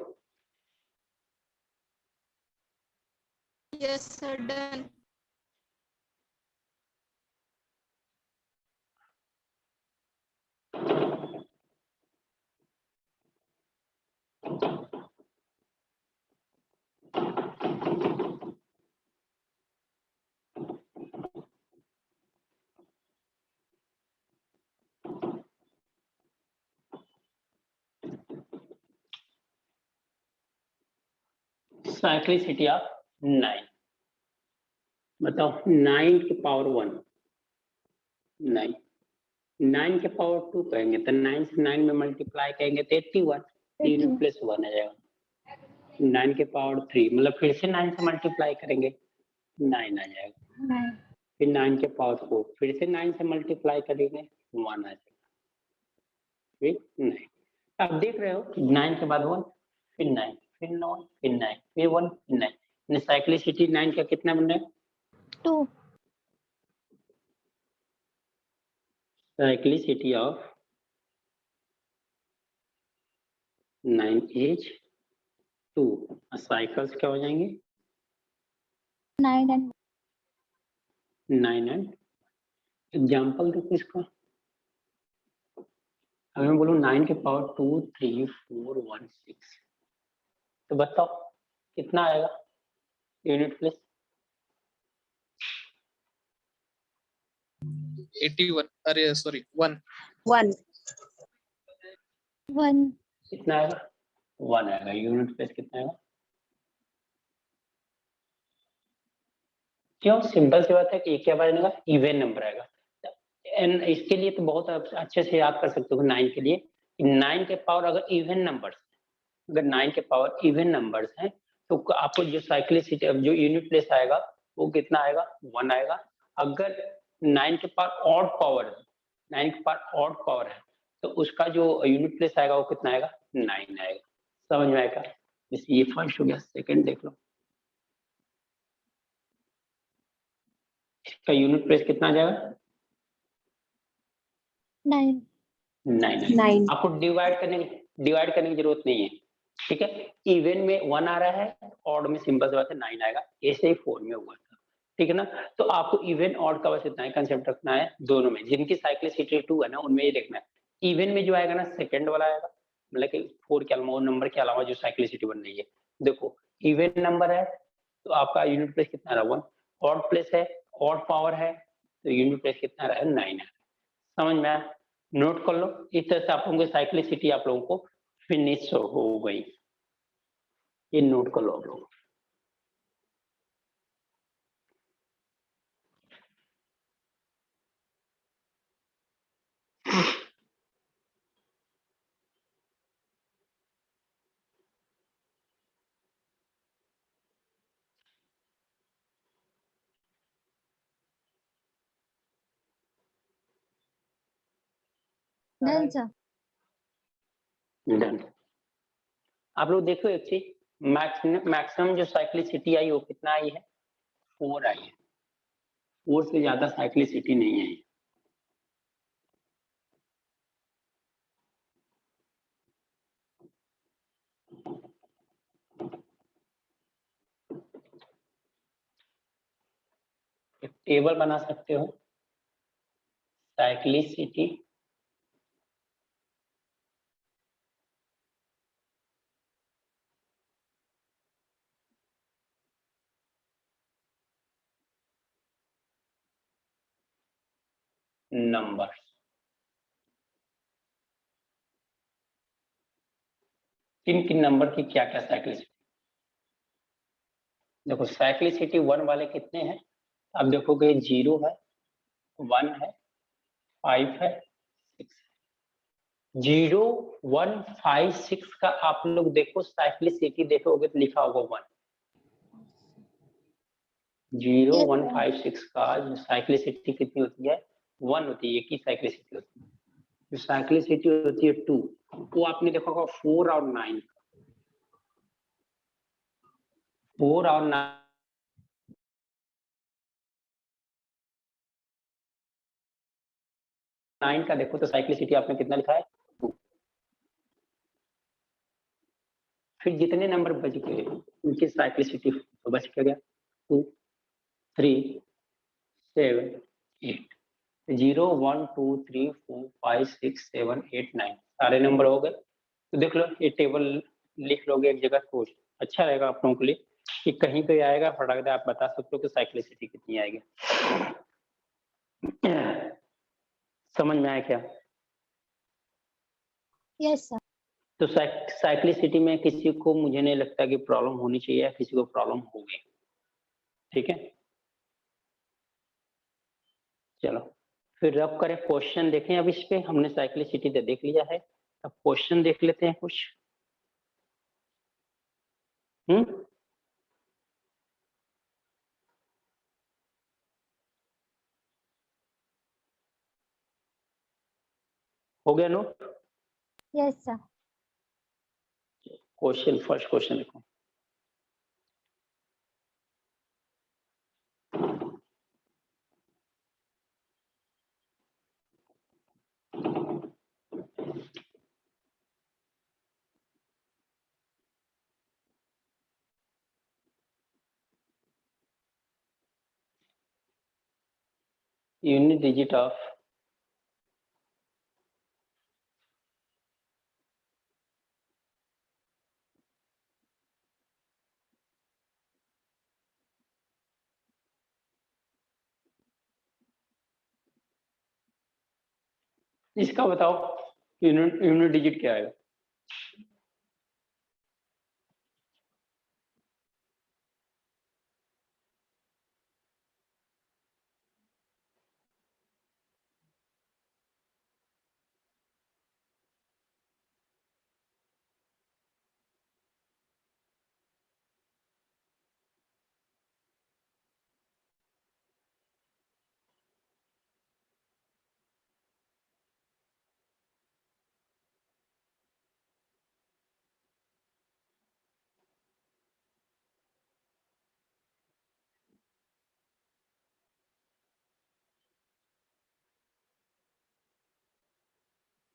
[SPEAKER 4] Yes sir, done.
[SPEAKER 1] Cyclicity of 9, बताओ 9 की पावर 1, 9, 9 के पावर 2 कहेंगे तो 9 से 9 में मल्टीप्लाई करेंगे तो 81, 3 प्लस 1 आ जाएगा। 9 के पावर 3 मतलब फिर से 9 से मल्टीप्लाई करेंगे 9 आ जाएगा। फिर 9 के पावर 4 फिर से 9 से मल्टीप्लाई करेंगे 1 आ जाएगा। फिर 9, अब देख रहे हो 9 के बाद 1 फिर 9 फिर 9 फिर 9 फिर 1 फिर 9, साइक्लिसिटी 9 का कितना बन रहा है?
[SPEAKER 2] 2।
[SPEAKER 1] Cyclicity of 9 is 2। साइकिल्स क्या हो जाएंगे?
[SPEAKER 2] 9 एंड
[SPEAKER 1] 9 एंड एग्जाम्पल देखो इसका। अगर मैं बोलूँ 9 के पावर 2 3 4 1 6 तो बताओ कितना आएगा यूनिट प्लेस?
[SPEAKER 5] 81, अरे सॉरी 1
[SPEAKER 3] 1
[SPEAKER 2] 1।
[SPEAKER 1] कितना आएगा? 1 आएगा। यूनिट प्लेस कितना आएगा? क्यों? सिंपल सी बात है कि ये क्या बनेगा? इवन नंबर आएगा। एंड इसके लिए तो बहुत अच्छे से याद कर सकते हो 9 के लिए, 9 के पावर अगर इवन नंबर्स, अगर 9 के पावर इवन नंबर्स हैं तो आपको जो साइक्लिसिटी जो यूनिट प्लेस आएगा वो कितना आएगा? 1 आएगा। अगर 9 के पावर ऑड पावर है, 9 के पावर ऑड पावर है तो उसका जो यूनिट प्लेस आएगा वो कितना आएगा? 9 आएगा। समझ में आएगा? जैसे ये फर्स्ट हो गया, सेकंड देख लो, इसका यूनिट प्लेस कितना आ जाएगा?
[SPEAKER 2] 9।
[SPEAKER 1] 9।
[SPEAKER 3] 9
[SPEAKER 1] आपको डिवाइड करने की जरूरत नहीं है, ठीक है। इवन में 1 आ रहा है, ऑड में सिंपल सी बात है 9 आएगा, ऐसे ही 4 में हुआ था, ठीक है ना। तो आपको इवन ऑड का बस इतना ही कंसेप्ट रखना है दोनों में, जिनकी साइक्लिसिटी 2 है ना उनमें ही देखना है। इवन में जो आएगा ना सेकंड वाला आएगा, मतलब कि 4 के अलावा नंबर के अलावा जो साइक्लिसिटी बन रही है, देखो इवन नंबर है तो आपका यूनिट प्लेस कितना रहा? 1। ऑड प्लेस है, ऑड पावर है तो यूनिट प्लेस कितना रहा? 9 है। समझ में आया? नोट कर लो। इस तरह से आप लोगों की साइक्लिसिटी आप लोगों को फिनिश हो गई, ये नोट कर लो आप लोग।
[SPEAKER 2] Done sir.
[SPEAKER 1] डन। आप लोग देखो एक चीज, मैक्सिमम जो साइक्लिसिटी आई वो कितना आई है? 4 आई है। 4 से ज्यादा साइक्लिसिटी नहीं आई। एक टेबल बना सकते हो, साइक्लिसिटी नंबर, किन किन नंबर की क्या क्या साइक्लिसिटी। देखो साइक्लिसिटी 1 वाले कितने हैं? अब देखोगे 0 है, 1 है, 5 है, 6। 0, 1, 5, 6 का आप लोग देखो साइक्लिसिटी देखोगे तो लिखा होगा 1। 0,
[SPEAKER 2] Yes,
[SPEAKER 1] 1,
[SPEAKER 2] sir.
[SPEAKER 1] 5, 6 का जो साइक्लिसिटी कितनी होती है? 1 होती है, एक ही साइक्लिसिटी होती है। जो साइक्लिसिटी होती है 2, वो आपने देखा होगा 4 और 9, 4 और 9 का देखो तो साइक्लिसिटी आपने कितना लिखा है? 2। फिर जितने नंबर बच गए उनकी साइक्लिसिटी तो बच गया 2, 3, 7, 8। 0, 1, 2, 3, 4, 5, 6, 7, 8, 9 सारे नंबर हो गए। तो देख लो ये टेबल लिख लोगे एक जगह तो अच्छा रहेगा आप लोगों के लिए कि कहीं पे आएगा फटाक से आप बता सकते हो कि साइक्लिसिटी कितनी आएगी। समझ में आया क्या?
[SPEAKER 2] Yes, sir.
[SPEAKER 1] तो साइक्लिसिटी में किसी को मुझे नहीं लगता कि प्रॉब्लम होनी चाहिए, किसी को प्रॉब्लम होगी, ठीक है। चलो फिर रब करें, क्वेश्चन देखें। अब इस पे हमने साइक्लिसिटी तो देख लिया है, अब क्वेश्चन देख लेते हैं कुछ। हो गया note?
[SPEAKER 2] Yes, sir.
[SPEAKER 1] Question, first question देखो। यूनिट डिजिट ऑफ इसका बताओ, यूनिट डिजिट क्या आएगा?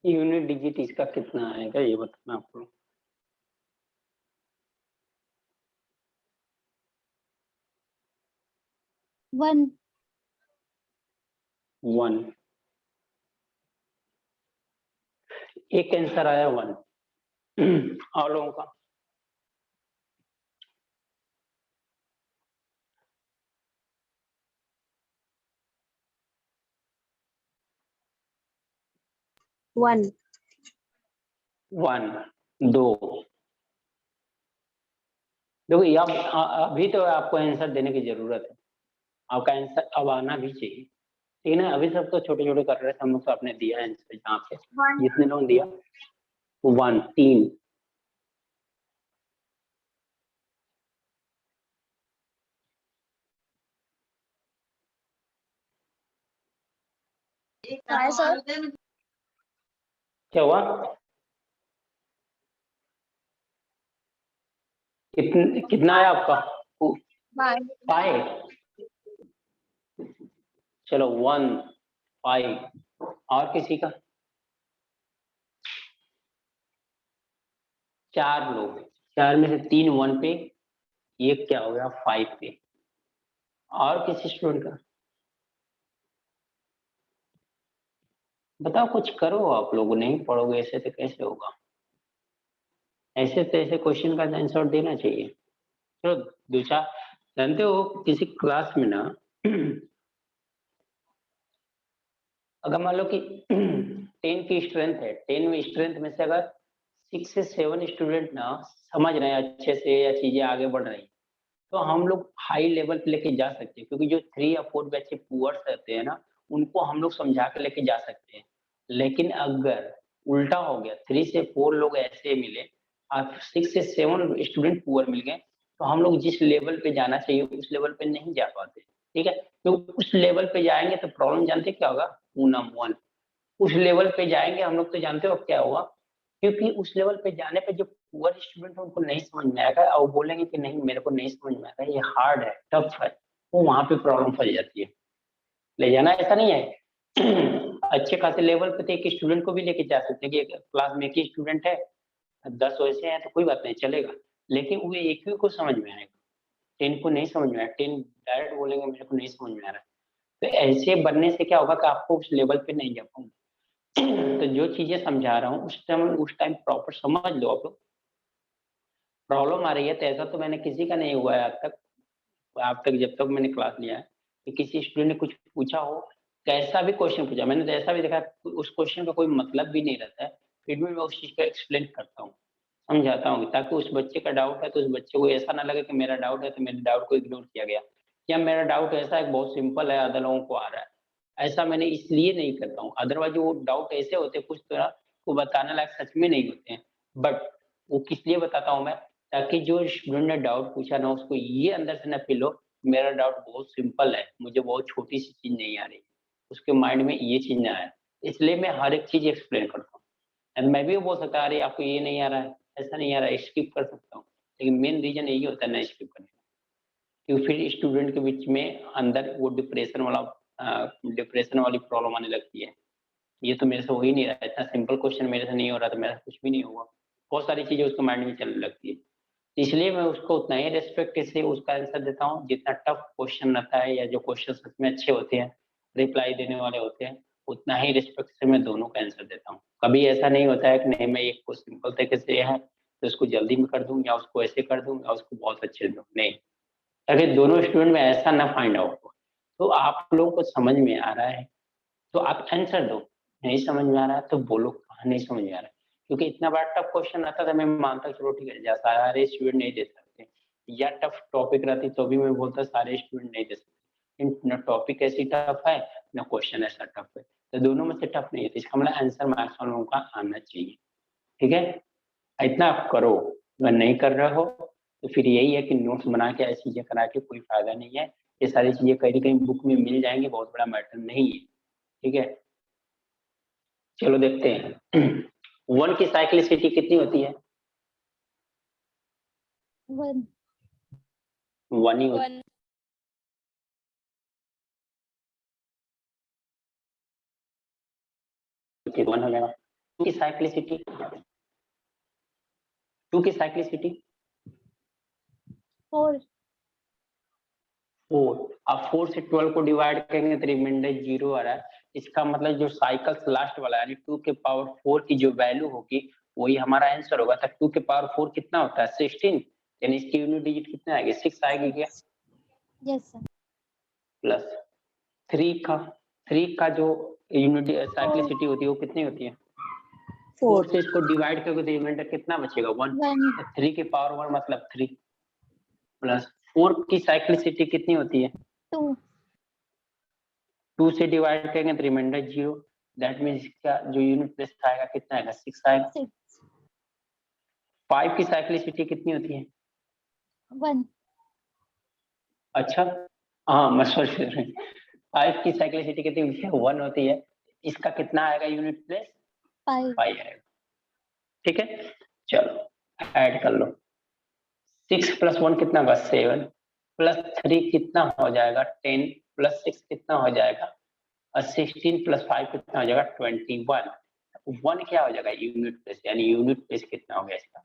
[SPEAKER 1] यूनिट डिजिट इसका कितना आएगा ये बताना आपको।
[SPEAKER 2] वन।
[SPEAKER 1] 1 एक आंसर आया 1 और लोगों का
[SPEAKER 3] 1
[SPEAKER 1] 1 2 देखो ये अभी तो आपको आंसर देने की जरूरत है, आपका आंसर अब आना भी चाहिए, ठीक है ना। अभी सब तो छोटे छोटे कर रहे थे हम लोग, तो आपने दिया आंसर जहाँ पे जितने लोग दिया 1 3 क्या हुआ, कितना है आपका 5 चलो 1 5 और किसी का 4 लोग, 4 में से 3 1 पे, ये क्या हो गया 5 पे, और किसी स्टूडेंट का बताओ, कुछ करो, आप लोग नहीं पढ़ोगे ऐसे तो कैसे होगा, ऐसे तो ऐसे क्वेश्चन का आंसर देना चाहिए। चलो दूसरा, जानते हो किसी क्लास में ना अगर मान लो कि 10 की स्ट्रेंथ है, 10 में स्ट्रेंथ में से अगर 6 से 7 स्टूडेंट ना समझ रहे हैं अच्छे से या चीजें आगे बढ़ रही हैं, तो हम लोग हाई लेवल पे लेके जा सकते हैं, क्योंकि जो 3 या 4 बच्चे पुअर्स रहते हैं ना, उनको हम लोग समझा के लेके जा सकते हैं। लेकिन अगर उल्टा हो गया, 3 से 4 लोग ऐसे मिले और 6 से 7 स्टूडेंट पुअर मिल गए, तो हम लोग जिस लेवल पे जाना चाहिए उस लेवल पे नहीं जा पाते, ठीक है। तो उस लेवल पे जाएंगे तो प्रॉब्लम जानते क्या होगा, पूनम 1 उस लेवल पे जाएंगे हम लोग तो जानते हो क्या होगा, क्योंकि उस लेवल पे जाने पे जो पुअर स्टूडेंट है उनको नहीं समझ में आएगा और वो बोलेंगे कि नहीं मेरे को नहीं समझ में आएगा, ये हार्ड है, टफ है, वो वहां पे प्रॉब्लम फंस जाती है। ले जाना ऐसा नहीं है अच्छे खासे लेवल पे तो एक स्टूडेंट को भी लेके जा सकते हैं कि क्लास में एक ही स्टूडेंट है, 10 वैसे हैं तो कोई बात नहीं चलेगा, लेकिन वो एक ही को समझ में आएगा, 10 को नहीं समझ में आएगा, 10 डायरेक्ट बोलेंगे मेरे को नहीं समझ में आ रहा है। तो ऐसे बनने से क्या होगा कि आपको उस लेवल पे नहीं जा पाऊंगा। तो जो चीजें समझा रहा हूँ उस टाइम प्रॉपर समझ लो आप लोग। प्रॉब्लम आ रही है तो ऐसा तो मैंने किसी का नहीं हुआ है आज तक जब तक मैंने क्लास लिया है कि किसी स्टूडेंट ने कुछ पूछा हो, कैसा भी क्वेश्चन पूछा, मैंने तो ऐसा भी देखा उस क्वेश्चन का कोई मतलब भी नहीं रहता है, फिर भी मैं उस चीज को एक्सप्लेन करता हूँ, समझाता हूँ, ताकि उस बच्चे का डाउट है तो उस बच्चे को ऐसा ना लगे कि मेरा डाउट है तो मेरे डाउट को इग्नोर किया गया, या मेरा डाउट ऐसा है बहुत सिंपल है अदर लोगों को आ रहा है, ऐसा मैंने इसलिए नहीं करता हूँ। अदरवाइज वो डाउट ऐसे होते कुछ तो को बताने लायक सच में नहीं होते हैं, बट वो किस लिए बताता हूँ मैं, ताकि जो स्टूडेंट ने डाउट पूछा ना उसको ये अंदर से ना फील हो मेरा डाउट बहुत सिंपल है, मुझे बहुत छोटी सी चीज नहीं आ रही, उसके माइंड में ये चीज ना आए, इसलिए मैं हर एक चीज एक्सप्लेन करता हूँ। एंड मैं भी बोल सकता अरे आपको ये नहीं आ रहा है, ऐसा नहीं आ रहा है, स्किप कर सकता हूँ, लेकिन मेन रीजन यही होता है ना स्किप करने का, क्योंकि फिर स्टूडेंट के बीच में अंदर वो डिप्रेशन वाली प्रॉब्लम आने लगती है, ये तो मेरे से हो ही नहीं रहा है, इतना सिंपल क्वेश्चन मेरे से नहीं हो रहा तो मेरा कुछ भी नहीं होगा, बहुत सारी चीजें उसके माइंड में चलने लगती है। इसलिए मैं उसको उतना ही रेस्पेक्ट से उसका आंसर देता हूँ, जितना टफ क्वेश्चन रहता है या जो क्वेश्चन सच में अच्छे होते हैं, रिप्लाई देने वाले होते हैं, उतना ही रिस्पेक्ट से मैं दोनों का आंसर देता हूँ। कभी ऐसा नहीं होता है कि नहीं मैं एक को सिंपल तरीके से है तो उसको जल्दी में कर दूं या उसको ऐसे कर दूं या उसको बहुत अच्छे दूं, नहीं, ताकि दोनों स्टूडेंट में ऐसा ना फाइंड आउट हो। तो आप लोगों को समझ में आ रहा है तो आप आंसर दो, नहीं समझ में आ रहा है तो बोलो कहाँ नहीं समझ में आ रहा है, क्योंकि इतना बड़ा टफ क्वेश्चन आता था मैं मानता चलो ठीक है सारे स्टूडेंट नहीं दे सकते, या टफ टॉपिक रहती तो भी मैं बोलता सारे स्टूडेंट नहीं दे सकते, न टॉपिक ऐसी टफ है न क्वेश्चन ऐसा टफ है, तो दोनों में से टफ नहीं है, तो इसका मतलब आंसर मार्क्स वालों लोगों का आना चाहिए, ठीक है। इतना आप करो, अगर नहीं कर रहे हो तो फिर यही है कि नोट्स बना के ऐसी चीजें करा के कोई फायदा नहीं है, ये सारी चीजें कहीं ना कहीं बुक में मिल जाएंगी, बहुत बड़ा मैटर नहीं है, ठीक है। चलो देखते हैं 1 की साइक्लिसिटी कितनी होती है,
[SPEAKER 2] 1।
[SPEAKER 1] 1 ही होती
[SPEAKER 4] 1
[SPEAKER 1] है, 1 हो जाएगा। की साइक्लिसिटी, 2 की साइक्लिसिटी
[SPEAKER 2] 4
[SPEAKER 1] 4। अब 4 से 12 को डिवाइड करेंगे तो रिमाइंडर 0 आ रहा है। इसका मतलब जो साइकिल्स लास्ट वाला यानी 2 के पावर 4 की जो वैल्यू होगी वही हमारा आंसर होगा। तो 2 के पावर 4 कितना होता है 16, यानी इसकी यूनिट डिजिट कितना आएगी 6 आएगी क्या?
[SPEAKER 2] Yes sir.
[SPEAKER 1] प्लस 3 का जो यूनिट साइक्लिसिटी होती है वो कितनी होती है? 4 से इसको डिवाइड करोगे तो रिमाइंडर कितना बचेगा 1।
[SPEAKER 2] 1
[SPEAKER 1] 3 के पावर 1 मतलब 3 प्लस 4 की साइक्लिसिटी कितनी होती है?
[SPEAKER 2] 2
[SPEAKER 1] 2 से डिवाइड करेंगे तो रिमाइंडर 0, दैट मीन्स इसका जो यूनिट प्लेस आएगा कितना आएगा 6 आएगा।
[SPEAKER 2] 6
[SPEAKER 1] 5 की साइक्लिसिटी कितनी होती है?
[SPEAKER 2] 1
[SPEAKER 1] अच्छा हाँ मैं सोच रही हूँ 5 की साइक्लिसिटी कितनी होती है 1 होती है। इसका कितना आएगा यूनिट प्लेस
[SPEAKER 2] 5
[SPEAKER 1] 5 आएगा। ठीक है चलो ऐड कर लो। 6 प्लस 1 कितना होगा 7 प्लस 3 कितना हो जाएगा 10 प्लस 6 कितना हो जाएगा और 16 प्लस 5 कितना हो जाएगा 21। 1 क्या हो जाएगा यूनिट प्लेस, यानी यूनिट प्लेस कितना हो गया इसका?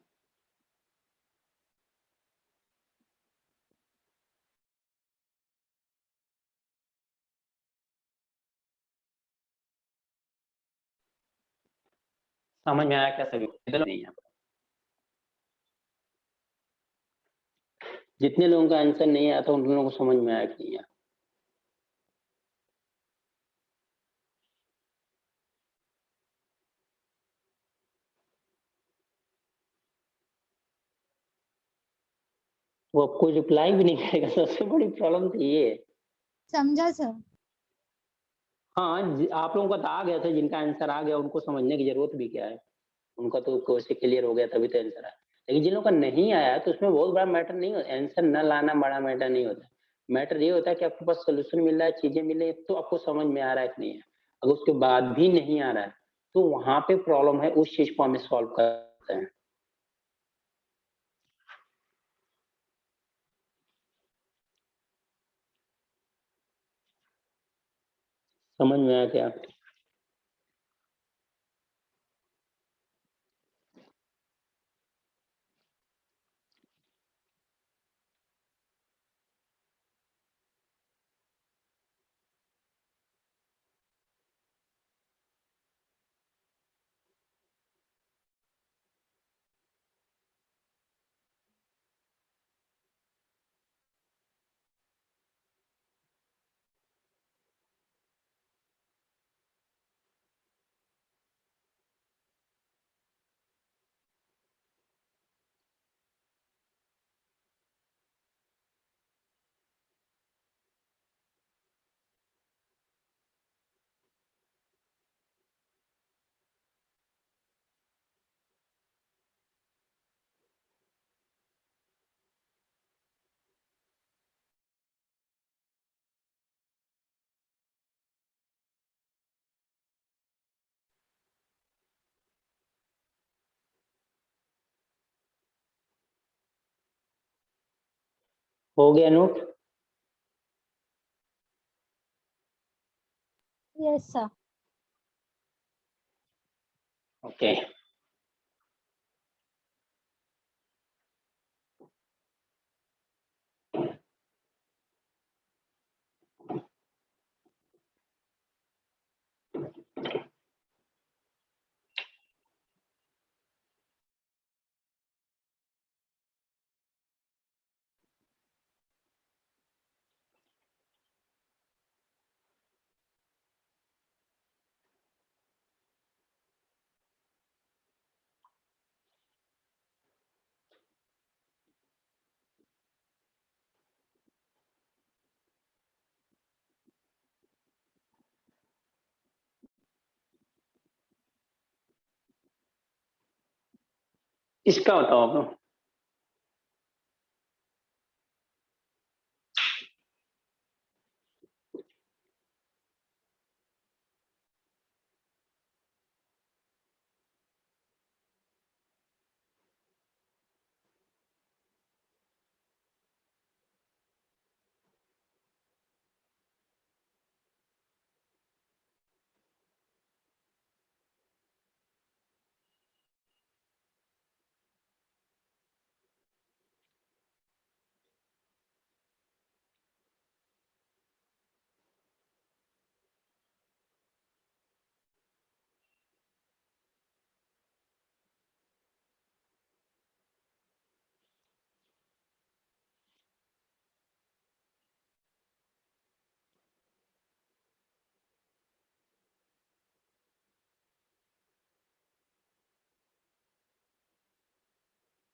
[SPEAKER 1] समझ में आया क्या सभी? नहीं है जितने लोगों का आंसर नहीं आया था उन लोगों को समझ में आया कि नहीं आया? वो आपको रिप्लाई भी नहीं करेगा, सबसे बड़ी प्रॉब्लम तो ये है।
[SPEAKER 2] समझा सर।
[SPEAKER 1] हाँ आप लोगों का तो आ गया था, जिनका आंसर आ गया उनको समझने की जरूरत भी क्या है, उनका तो कोर्स क्लियर हो गया तभी तो आंसर आया। लेकिन जिन लोगों का नहीं आया तो उसमें बहुत बड़ा मैटर नहीं होता, आंसर न लाना बड़ा मैटर नहीं होता। मैटर ये होता है कि आपके पास सोल्यूशन मिल रहा है, चीजें मिल रही है तो आपको समझ में आ रहा है कि नहीं है। अगर उसके बाद भी नहीं आ रहा है तो वहां पे प्रॉब्लम है, उस चीज को हमें सॉल्व करते हैं। समझ में आया क्या? हो गया नोट?
[SPEAKER 2] Yes sir.
[SPEAKER 1] ओके इसका बताओ आप लोग।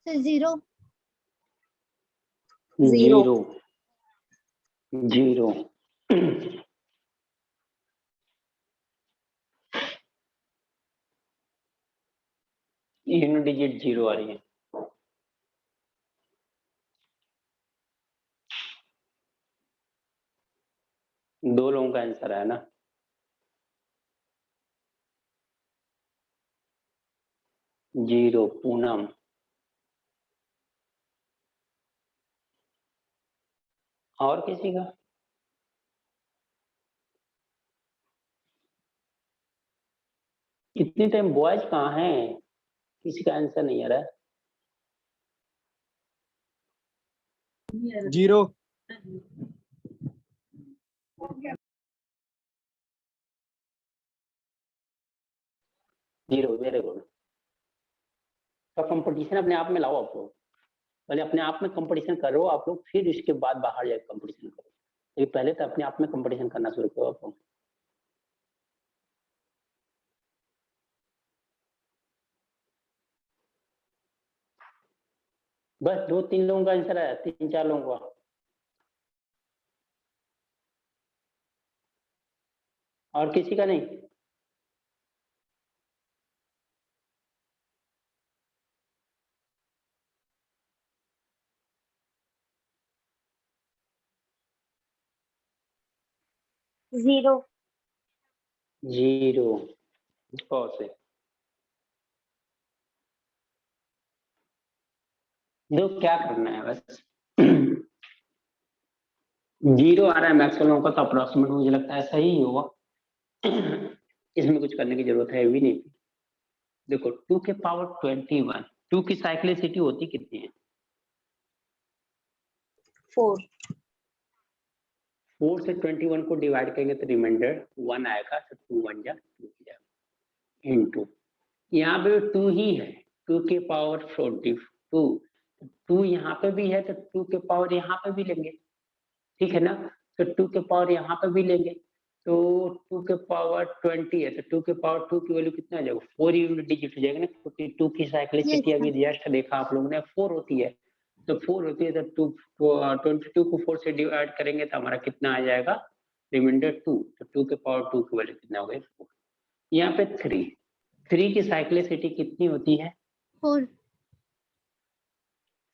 [SPEAKER 2] Zero
[SPEAKER 1] zero zero unit digit zero आ रही है। दो लोगों का आंसर है ना। जीरो पूनम, और किसी का? इतनी टाइम बॉयज कहाँ हैं? किसी का आंसर नहीं आ रहा है।
[SPEAKER 6] Zero
[SPEAKER 1] zero, very good. तो कंपटीशन अपने आप में लाओ आप लोग, पहले अपने आप में कंपटीशन करो आप लोग, फिर इसके बाद बाहर जाके कंपटीशन करो। ये पहले तो अपने आप में कंपटीशन करना शुरू करो आप लोग। बस दो तीन लोगों का आंसर आया, तीन चार लोगों का, और किसी का नहीं?
[SPEAKER 3] जीरो
[SPEAKER 1] जीरो बहुत से। देखो क्या करना है बस जीरो आ रहा है मैक्सिमम लोगों का, तो अप्रोक्सीमेट मुझे लगता है सही ही होगा इसमें कुछ करने की जरूरत है भी नहीं। देखो 2 के पावर 21, 2 की साइक्लिसिटी होती कितनी है?
[SPEAKER 3] 4
[SPEAKER 1] 4 से 21 को डिवाइड करेंगे तो रिमाइंडर 1 आएगा, तो 2 1 जा 2 की जाएगा इनटू, यहाँ पे 2 ही है, 2 के पावर 42, 2 यहाँ पे भी है तो 2 के पावर यहाँ पे भी लेंगे, ठीक है ना। तो 2 के पावर यहाँ पे भी लेंगे तो 2 के पावर 20 है, तो 2 के पावर 2 की वैल्यू कितना आ जाएगा? 4 यूनिट डिजिट हो जाएगा ना, क्योंकि 2 की साइक्लिसिटी अभी जस्ट देखा आप लोगों ने 4 होती है, तो 4 होती है तो 22 को 4 से डिवाइड करेंगे तो हमारा कितना आ जाएगा? रिमाइंडर 2, तो 2 के पावर 2 की वैल्यू कितना हो गई? 4। यहाँ पे 3 की साइक्लिसिटी कितनी होती है?
[SPEAKER 2] 4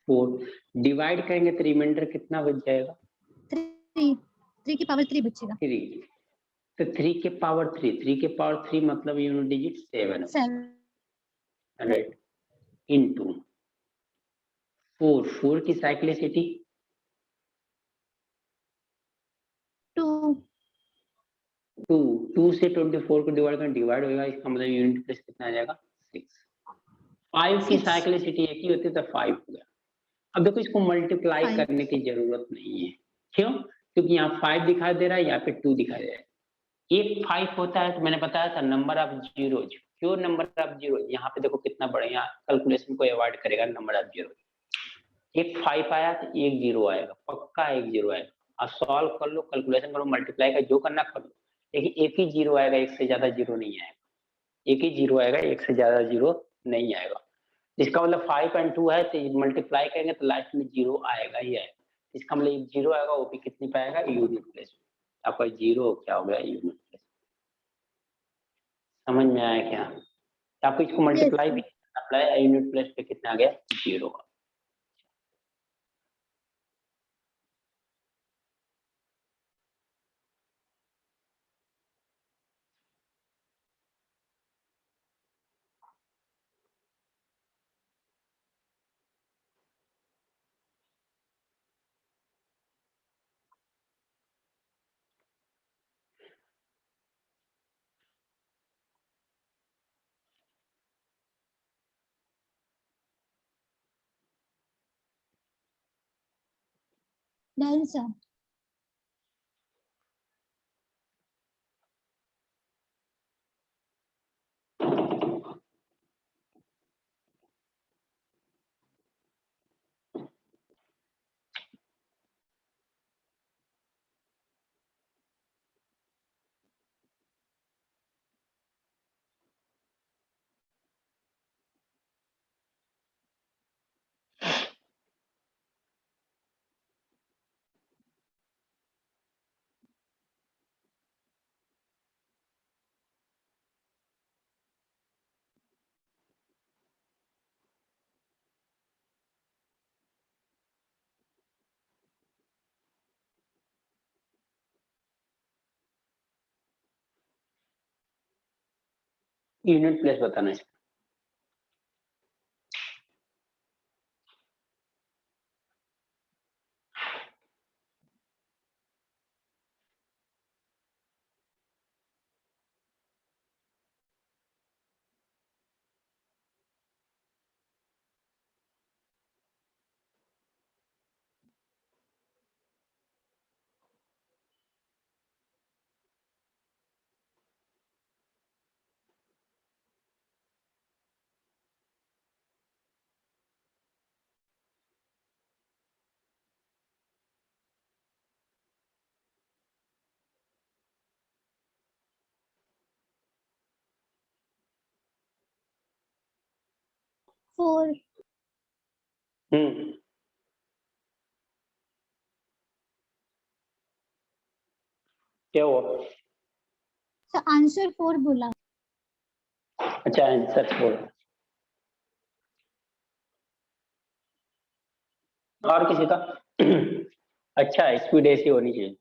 [SPEAKER 1] 4 डिवाइड करेंगे तो रिमाइंडर कितना बच जाएगा?
[SPEAKER 2] 3 3 की पावर 3 बचेगा।
[SPEAKER 1] 3, तो 3 के पावर 3, 3 के पावर 3 मतलब यूनिट डिजिट 7 राइट, इनटू 4, 4 की साइक्लिसिटी
[SPEAKER 2] 2
[SPEAKER 1] 2, 2 से 24 को डिवाइड होगा, इसका मतलब यूनिट प्लेस कितना आ जाएगा? 6। 5 की
[SPEAKER 2] 6
[SPEAKER 1] साइक्लिसिटी एक ही होती है तो 5 हो गया। अब देखो इसको मल्टीप्लाई
[SPEAKER 2] 5
[SPEAKER 1] करने की जरूरत नहीं है, क्यों? क्योंकि यहाँ 5 दिखाई दे रहा है, यहाँ पे 2 दिखाई दे रहा है। एक 5 होता है तो मैंने बताया था नंबर ऑफ जीरो, क्यों नंबर ऑफ जीरो? यहाँ पे देखो कितना बढ़िया कैलकुलेशन को अवॉइड करेगा नंबर ऑफ जीरो। एक 5 आया तो एक जीरो आएगा, पक्का एक जीरो आएगा। अब सॉल्व कर लो, कैलकुलेशन करो, मल्टीप्लाई का जो करना कर लो, लेकिन एक ही जीरो आएगा, एक से ज्यादा जीरो नहीं आएगा। एक ही जीरो आएगा, एक से ज्यादा जीरो नहीं आएगा। इसका मतलब 5 एंड 2 है तो मल्टीप्लाई करेंगे तो लास्ट में जीरो आएगा ही आएगा। इसका मतलब एक जीरो आएगा, वो भी कितनी पाएगा? Unit place. आपका जीरो क्या हो गया? Unit place. समझ में आया क्या? तो आपको इसको मल्टीप्लाई भी अप्लाई, यूनिट प्लेस पे कितना आ गया? Zero.
[SPEAKER 2] Done sir.
[SPEAKER 1] Unit place बताना है।
[SPEAKER 2] फोर।
[SPEAKER 1] क्या हुआ?
[SPEAKER 2] तो आंसर 4 बोला।
[SPEAKER 1] अच्छा आंसर 4। और किसी का? अच्छा स्पीड ऐसी होनी चाहिए।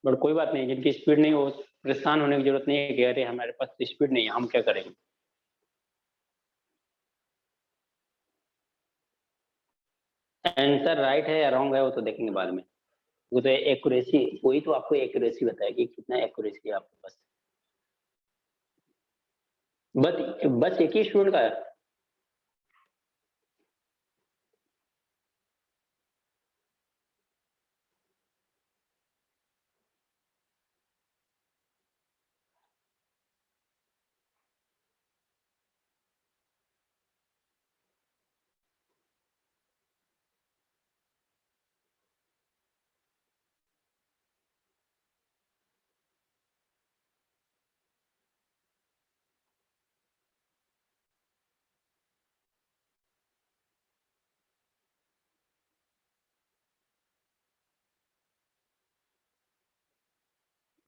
[SPEAKER 1] बट कोई बात नहीं, जिनकी स्पीड नहीं हो परेशान होने की जरूरत नहीं है कि अरे हमारे पास स्पीड नहीं है, हम क्या करेंगे। आंसर राइट है या रॉन्ग है वो तो देखेंगे बाद में। वो तो एक्यूरेसी, वही तो आपको एक्यूरेसी बताएगी कितना एक्यूरेसी है आपके पास। बस एक ही स्टूडेंट का है।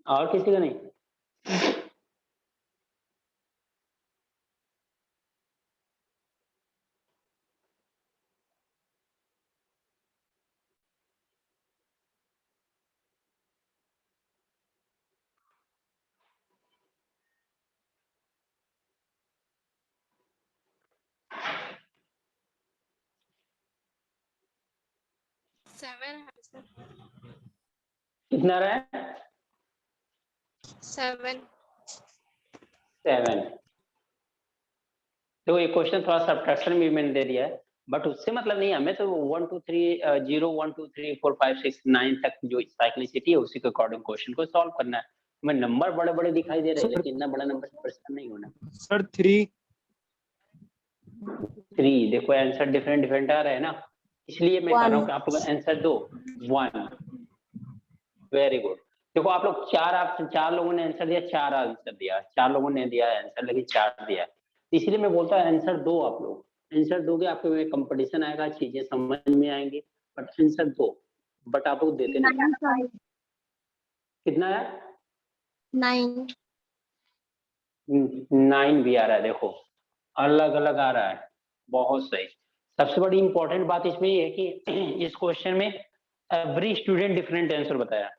[SPEAKER 1] और किसी का नहीं?
[SPEAKER 4] सेवन है सर।
[SPEAKER 1] कितना रहा है?
[SPEAKER 4] 7।
[SPEAKER 1] 7। तो ये क्वेश्चन थोड़ा सब्ट्रैक्शन में मैंने दे दिया है, बट उससे मतलब नहीं, हमें तो 1 2 3 0 1 2 3 4 5 6 9 तक जो साइक्लिसिटी है उसी के अकॉर्डिंग क्वेश्चन को सॉल्व करना है। हमें नंबर बड़े बड़े दिखाई दे रहे हैं, लेकिन इतना बड़ा नंबर से परेशान नहीं होना।
[SPEAKER 6] सर 3।
[SPEAKER 1] 3 देखो आंसर डिफरेंट डिफरेंट आ रहे हैं ना, इसलिए मैं कह रहा हूँ कि आप लोग आंसर दो 1। Very good. देखो आप लोग चार लोगों ने आंसर दिया, 4 आंसर दिया, 4 लोगों ने दिया आंसर लेकिन 4 दिया, इसलिए मैं बोलता हूँ आंसर दो। आप लोग आंसर दोगे आपके में कंपटीशन आएगा, चीजें समझ में आएंगी, बट आंसर दो, बट आप लोग देते नहीं। कितना है?
[SPEAKER 3] 9।
[SPEAKER 1] 9 भी आ रहा है, देखो अलग अलग आ रहा है, बहुत सही। सबसे बड़ी इंपॉर्टेंट बात इसमें ये है कि इस क्वेश्चन में एवरी स्टूडेंट डिफरेंट आंसर बताया।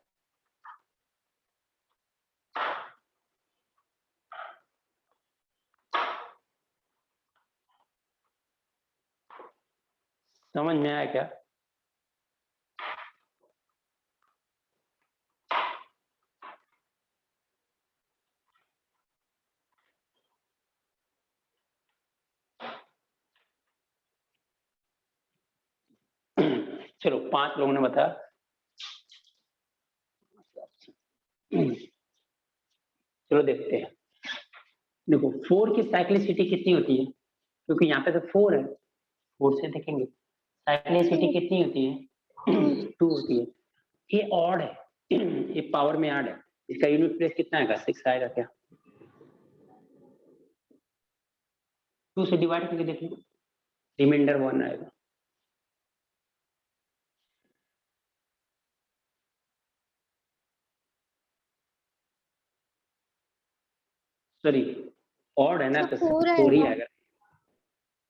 [SPEAKER 1] समझ में आया क्या? चलो 5 लोगों ने बताया। चलो देखते हैं। देखो 4 की साइक्लिसिटी कितनी होती है, क्योंकि यहाँ पे तो 4 है, 4 से देखेंगे साइक्लिसिटी कितनी होती है। 2 होती है। ये ऑड है, ये पावर में ऑड है, इसका यूनिट प्लेस कितना आएगा? 6 आएगा क्या? 2 से डिवाइड करके देख लो, रिमाइंडर 1 आएगा। सॉरी ऑड है ना, तो 4 ही आएगा।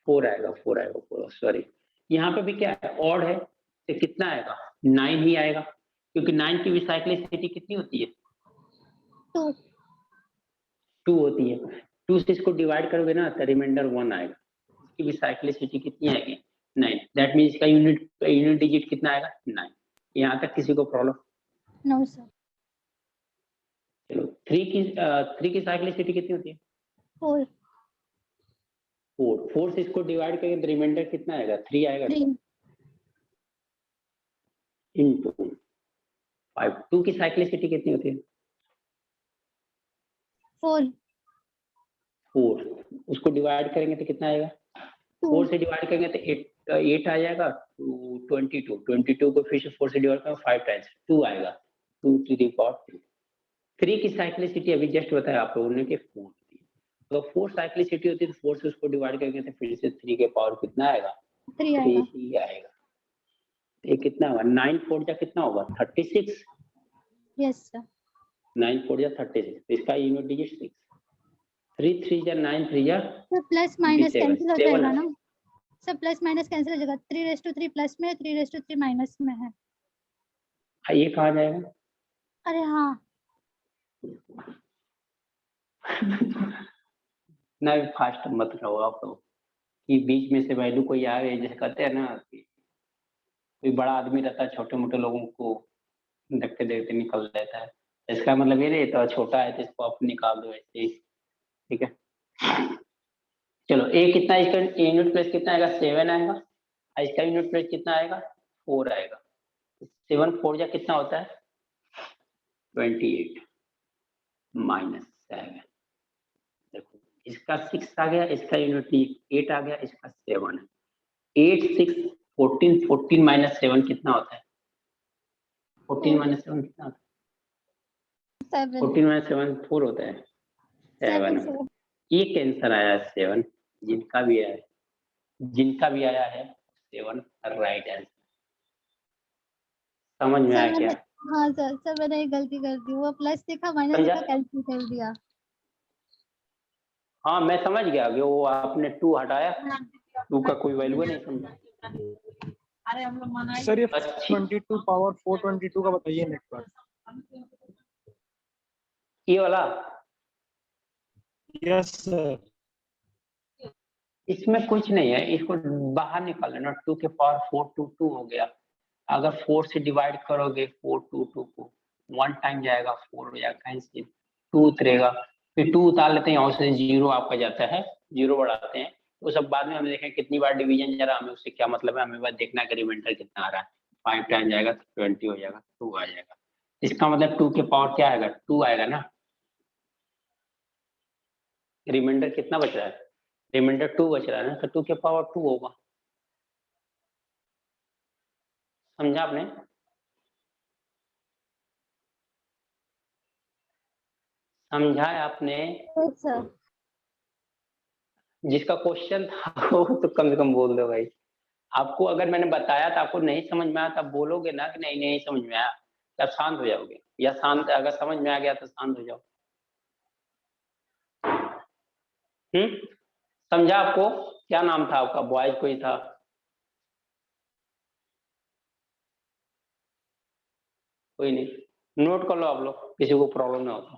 [SPEAKER 1] 4 आएगा, 4 आएगा, 4। सॉरी यहाँ पे भी क्या है, ऑड है तो कितना आएगा? 9 ही आएगा, क्योंकि 9 की भी साइक्लिसिटी कितनी होती है?
[SPEAKER 2] 2
[SPEAKER 1] 2 होती है। 2 से इसको डिवाइड करोगे ना तो रिमाइंडर 1 आएगा। इसकी भी साइक्लिसिटी कितनी आएगी? 9। दैट मीन्स इसका यूनिट डिजिट कितना आएगा? 9। यहाँ तक किसी को प्रॉब्लम?
[SPEAKER 2] No sir.
[SPEAKER 1] चलो 3 की साइक्लिसिटी कितनी होती है?
[SPEAKER 2] 4
[SPEAKER 1] 4 से इसको डिवाइड करेंगे तो रिमाइंडर कितना आएगा? 3 आएगा
[SPEAKER 2] 3
[SPEAKER 1] इनटू 5। 2 की साइक्लिसिटी कितनी होती है?
[SPEAKER 2] 4
[SPEAKER 1] 4। उसको डिवाइड करेंगे तो कितना आएगा? 4 से डिवाइड करेंगे तो 8 आ जाएगा। 22 को फिर से 4 से डिवाइड करेंगे 5 टाइम्स 2 आएगा। 2 टू द पावर 3। 3 की साइक्लिसिटी अभी जस्ट बताया आप लोगों ने कि 4 थी। तो 4 साइक्लिसिटी होती है तो 4 से उसको डिवाइड करेंगे तो फिर से 3 के पावर कितना आएगा?
[SPEAKER 2] 3
[SPEAKER 1] 3
[SPEAKER 2] आएगा।
[SPEAKER 1] ही आएगा। ये कितना होगा? 9 4 जा कितना होगा? 36।
[SPEAKER 2] Yes sir.
[SPEAKER 1] 9 4 जा 36। तो इसका यूनिट डिजिट 6। 3 3 जा 9 3 जा
[SPEAKER 2] सर प्लस माइनस
[SPEAKER 1] 27।
[SPEAKER 2] कैंसिल हो
[SPEAKER 1] 7
[SPEAKER 2] जाएगा ना? सर प्लस माइनस कैंसिल हो जाएगा। 3 प्लस में है, 3 माइनस में है।
[SPEAKER 1] ये कहाँ जाएगा?
[SPEAKER 2] अरे हाँ।
[SPEAKER 1] ना फास्ट मत रहो आप लोग कि बीच में से वैल्यू कोई आए, जैसे कहते हैं ना कि कोई बड़ा आदमी रहता है छोटे मोटे लोगों को देखते देखते निकल जाता है। इसका मतलब ये नहीं तो छोटा है तो इसको आप निकाल दो ऐसे ही। ठीक है, चलो ए कितना, इसका यूनिट प्लेस कितना आएगा? 7 आएगा। और इसका यूनिट प्लेस कितना आएगा? 4 आएगा। 7 4 जा कितना होता है? 28 माइनस 7। देखो इसका 6 आ गया, इसका यूनिट 8 आ गया, इसका 7 है। 8 6 14 14 माइनस 7 कितना होता है? 14 माइनस 7 कितना होता है?
[SPEAKER 2] 7
[SPEAKER 1] 14 माइनस 7 4 होता है। 7
[SPEAKER 2] सर।
[SPEAKER 1] ये कैंसर आया 7। जिनका भी आया है, जिनका भी आया है 7 राइट आंसर। समझ में
[SPEAKER 2] सर
[SPEAKER 1] आया
[SPEAKER 2] मैंने,
[SPEAKER 1] क्या?
[SPEAKER 2] हाँ सर मैंने एक गलती कर दी। वो प्लस दिखा, माइनस
[SPEAKER 1] समझा?
[SPEAKER 2] दिखा, कैंसिल कर दिया।
[SPEAKER 1] हाँ मैं समझ गया कि वो आपने 2 हटाया, 2 का कोई वैल्यू नहीं समझा।
[SPEAKER 6] सर ये
[SPEAKER 1] अच्छी
[SPEAKER 6] 22 पावर 422 का बताइए नेक्स्ट बार।
[SPEAKER 1] ये वाला
[SPEAKER 6] यस सर।
[SPEAKER 1] इसमें कुछ नहीं है, इसको बाहर निकाल लेना। 2 के पावर 4 2 2 हो गया। अगर 4 से डिवाइड करोगे 4 2 2 को 1 टाइम जाएगा, 4 हो जाएगा, कहीं से 2 उतरेगा, फिर 2 उतार लेते हैं, यहाँ से 0 आपका जाता है, 0 बढ़ाते हैं। वो सब बाद में हम देखें कितनी बार डिवीजन जा रहा है, हमें उससे क्या मतलब है, हमें बस देखना है कि रिमाइंडर कितना आ रहा है। 5 टाइम जाएगा तो 20 हो जाएगा, 2 आ जाएगा। इसका मतलब 2 के पावर क्या आएगा? 2 आएगा ना। रिमाइंडर कितना बच रहा है? रिमाइंडर 2 बच रहा है ना, तो 2 के पावर 2 होगा। समझा आपने? समझा है आपने?
[SPEAKER 2] Yes sir.
[SPEAKER 1] जिसका क्वेश्चन था वो तो कम से कम बोल दो भाई। आपको अगर मैंने बताया तो आपको नहीं समझ में आया तब बोलोगे ना कि नहीं नहीं समझ में आया, तब शांत हो जाओगे। या शांत, अगर समझ में आ गया तो शांत हो जाओ। समझा आपको? क्या नाम था आपका? बॉयज कोई था? कोई नहीं, नोट कर लो आप लोग, किसी को प्रॉब्लम ना हो।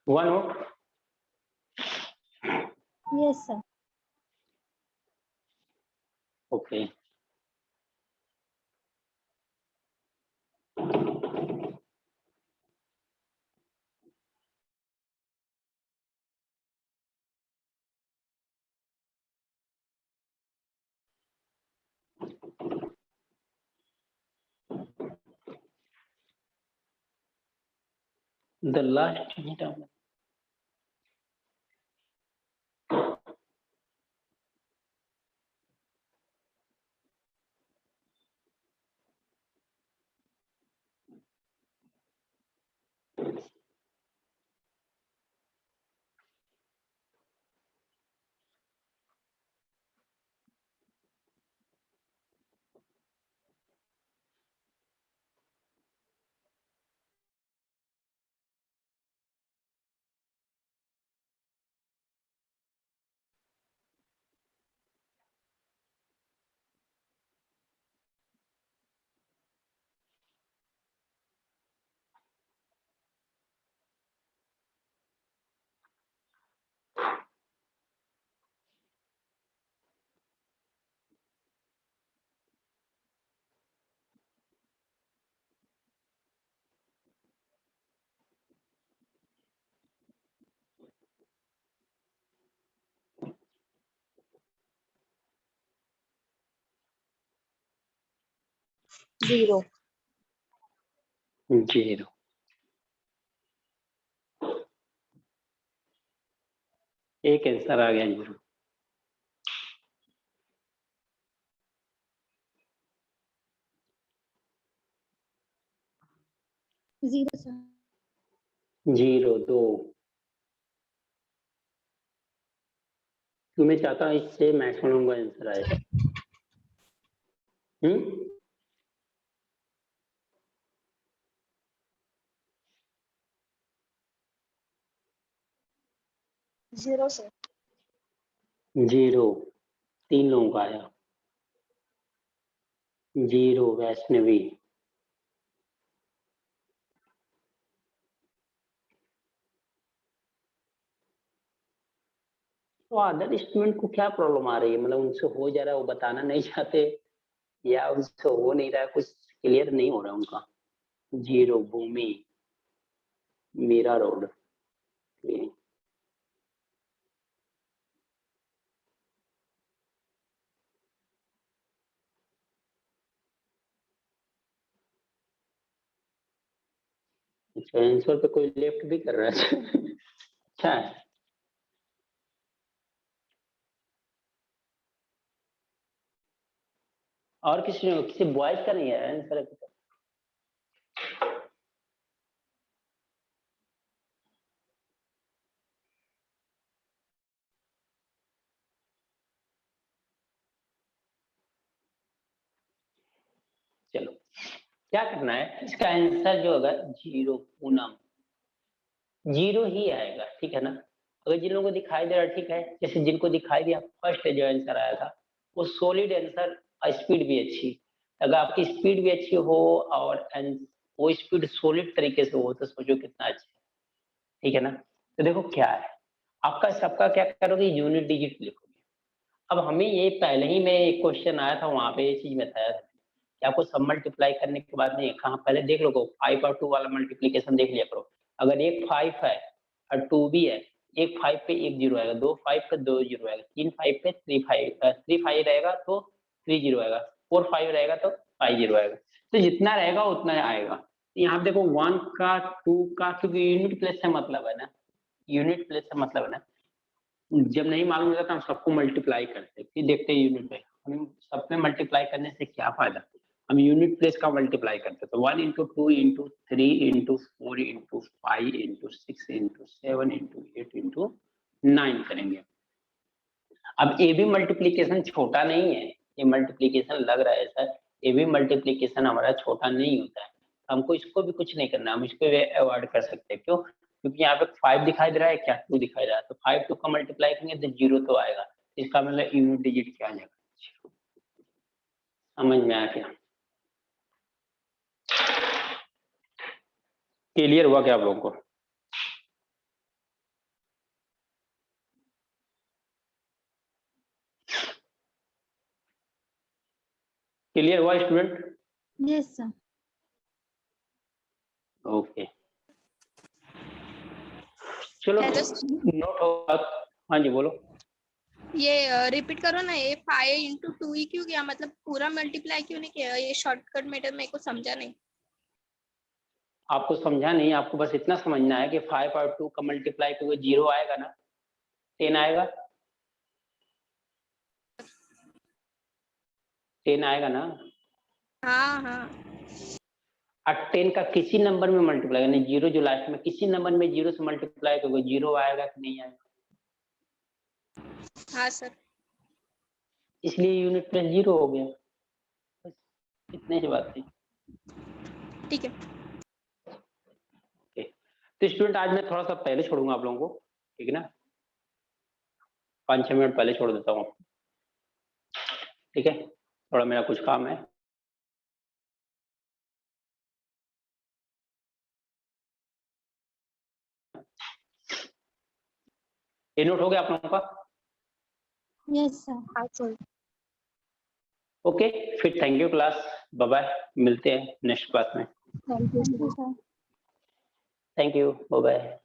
[SPEAKER 1] 1 हो।
[SPEAKER 2] Yes sir.
[SPEAKER 1] Okay the last term
[SPEAKER 3] 0
[SPEAKER 1] 0 एक आंसर आ गया 0।
[SPEAKER 2] 0 सर।
[SPEAKER 1] 0 2 मैं चाहता हूँ इससे मैक्सिमम का आंसर आए।
[SPEAKER 3] 0 सर।
[SPEAKER 1] 0 3 लोगों का आया। 0 वैष्णवी। तो अदर स्टूडेंट को क्या प्रॉब्लम आ रही है, मतलब उनसे हो जा रहा है वो बताना नहीं चाहते या उनसे हो नहीं रहा है, कुछ क्लियर नहीं हो रहा है उनका। 0 भूमि मीरा रोड। अच्छा आंसर पे कोई लेफ्ट भी कर रहा है। अच्छा है। और किसी बॉयज का नहीं है आंसर अभी तक। चलो क्या करना है, इसका आंसर जो होगा 0 पूनम 0 ही आएगा, ठीक है ना। अगर जिन लोगों को दिखाई दे रहा है ठीक है, जैसे जिनको दिखाई दिया फर्स्ट जो आंसर आया था वो सॉलिड आंसर, स्पीड भी अच्छी। अगर आपकी स्पीड भी अच्छी हो और वो स्पीड सॉलिड तरीके से हो तो सोचो कितना अच्छा है, ठीक है ना। तो देखो क्या है, आपका सबका क्या करोगे, यूनिट डिजिट लिखोगे। अब हमें ये पहले ही में एक क्वेश्चन आया था वहां पे ये चीज बताया था कि आपको सब मल्टीप्लाई करने के बाद नहीं, कहाँ पहले देख लो 5 और 2 वाला मल्टीप्लीकेशन देख लिया करो। अगर एक 5 है और 2 भी है, एक 5 पे एक 0 आएगा, 2 5 पे 2 0 आएगा, 3 5 पे 3 5 रहेगा तो 3 0 आएगा, 4 5 रहेगा तो 5 0 आएगा। तो जितना रहेगा उतना आएगा। यहाँ पे देखो 1 का 2 का, क्योंकि यूनिट प्लेस से मतलब है ना, यूनिट प्लेस से मतलब है ना। जब नहीं मालूम रहता तो हम सबको मल्टीप्लाई करते हैं, फिर देखते हैं यूनिट पे, हम सब पे मल्टीप्लाई करने से क्या फायदा। हम यूनिट प्लेस का मल्टीप्लाई करते हैं, तो 1 into 2 into 3 into 4 into 5 into 6 into 7 into 8 into 9 करेंगे। अब ए भी मल्टीप्लीकेशन छोटा नहीं है, ये मल्टीप्लीकेशन लग रहा है सर, ए भी मल्टीप्लीकेशन हमारा छोटा नहीं होता है। हमको इसको भी कुछ नहीं करना, हम इसको अवॉइड कर सकते हैं। क्यों? क्योंकि यहाँ पे 5 दिखाई दे रहा है, क्या 2 दिखाई दे रहा है, तो 5 2 का मल्टीप्लाई करेंगे तो 0 तो आएगा। इसका मतलब यूनिट डिजिट क्या आ जाएगा। समझ में आ गया? क्लियर हुआ क्या आप लोगों को? क्लियर हुआ स्टूडेंट?
[SPEAKER 2] Yes sir.
[SPEAKER 1] ओके चलो
[SPEAKER 4] हेलो
[SPEAKER 1] नोट होगा। हाँ जी बोलो।
[SPEAKER 4] ये रिपीट करो ना, ये 5 इंटू 2 ही क्यों किया, मतलब पूरा मल्टीप्लाई क्यों नहीं किया? ये शॉर्टकट मेथड मेरे को समझा नहीं।
[SPEAKER 1] आपको समझा नहीं, आपको बस इतना समझना है कि 5 और 2 का मल्टीप्लाई क्योंकि 0 आएगा ना, 10 आएगा, 10 आएगा ना।
[SPEAKER 4] हाँ हाँ
[SPEAKER 1] और 10 का किसी नंबर में मल्टीप्लाई यानी 0 जो लास्ट में किसी नंबर में 0 से मल्टीप्लाई करोगे 0 आएगा कि नहीं आएगा?
[SPEAKER 4] हाँ सर।
[SPEAKER 1] इसलिए यूनिट प्लेस 0 हो गया। बस इतने ही बात थी।
[SPEAKER 4] ठीक है।
[SPEAKER 1] तो स्टूडेंट आज मैं थोड़ा सा पहले छोड़ूंगा आप लोगों को, ठीक है ना, 5-6 मिनट पहले छोड़ देता हूँ, ठीक है, थोड़ा मेरा कुछ काम है। ये नोट हो गया आप लोगों का?
[SPEAKER 2] Yes sir.
[SPEAKER 3] हाँ सर।
[SPEAKER 1] ओके फिर thank you class, bye bye, मिलते हैं नेक्स्ट क्लास में।
[SPEAKER 3] Thank you
[SPEAKER 2] thank you sir.
[SPEAKER 1] Thank you, bye bye.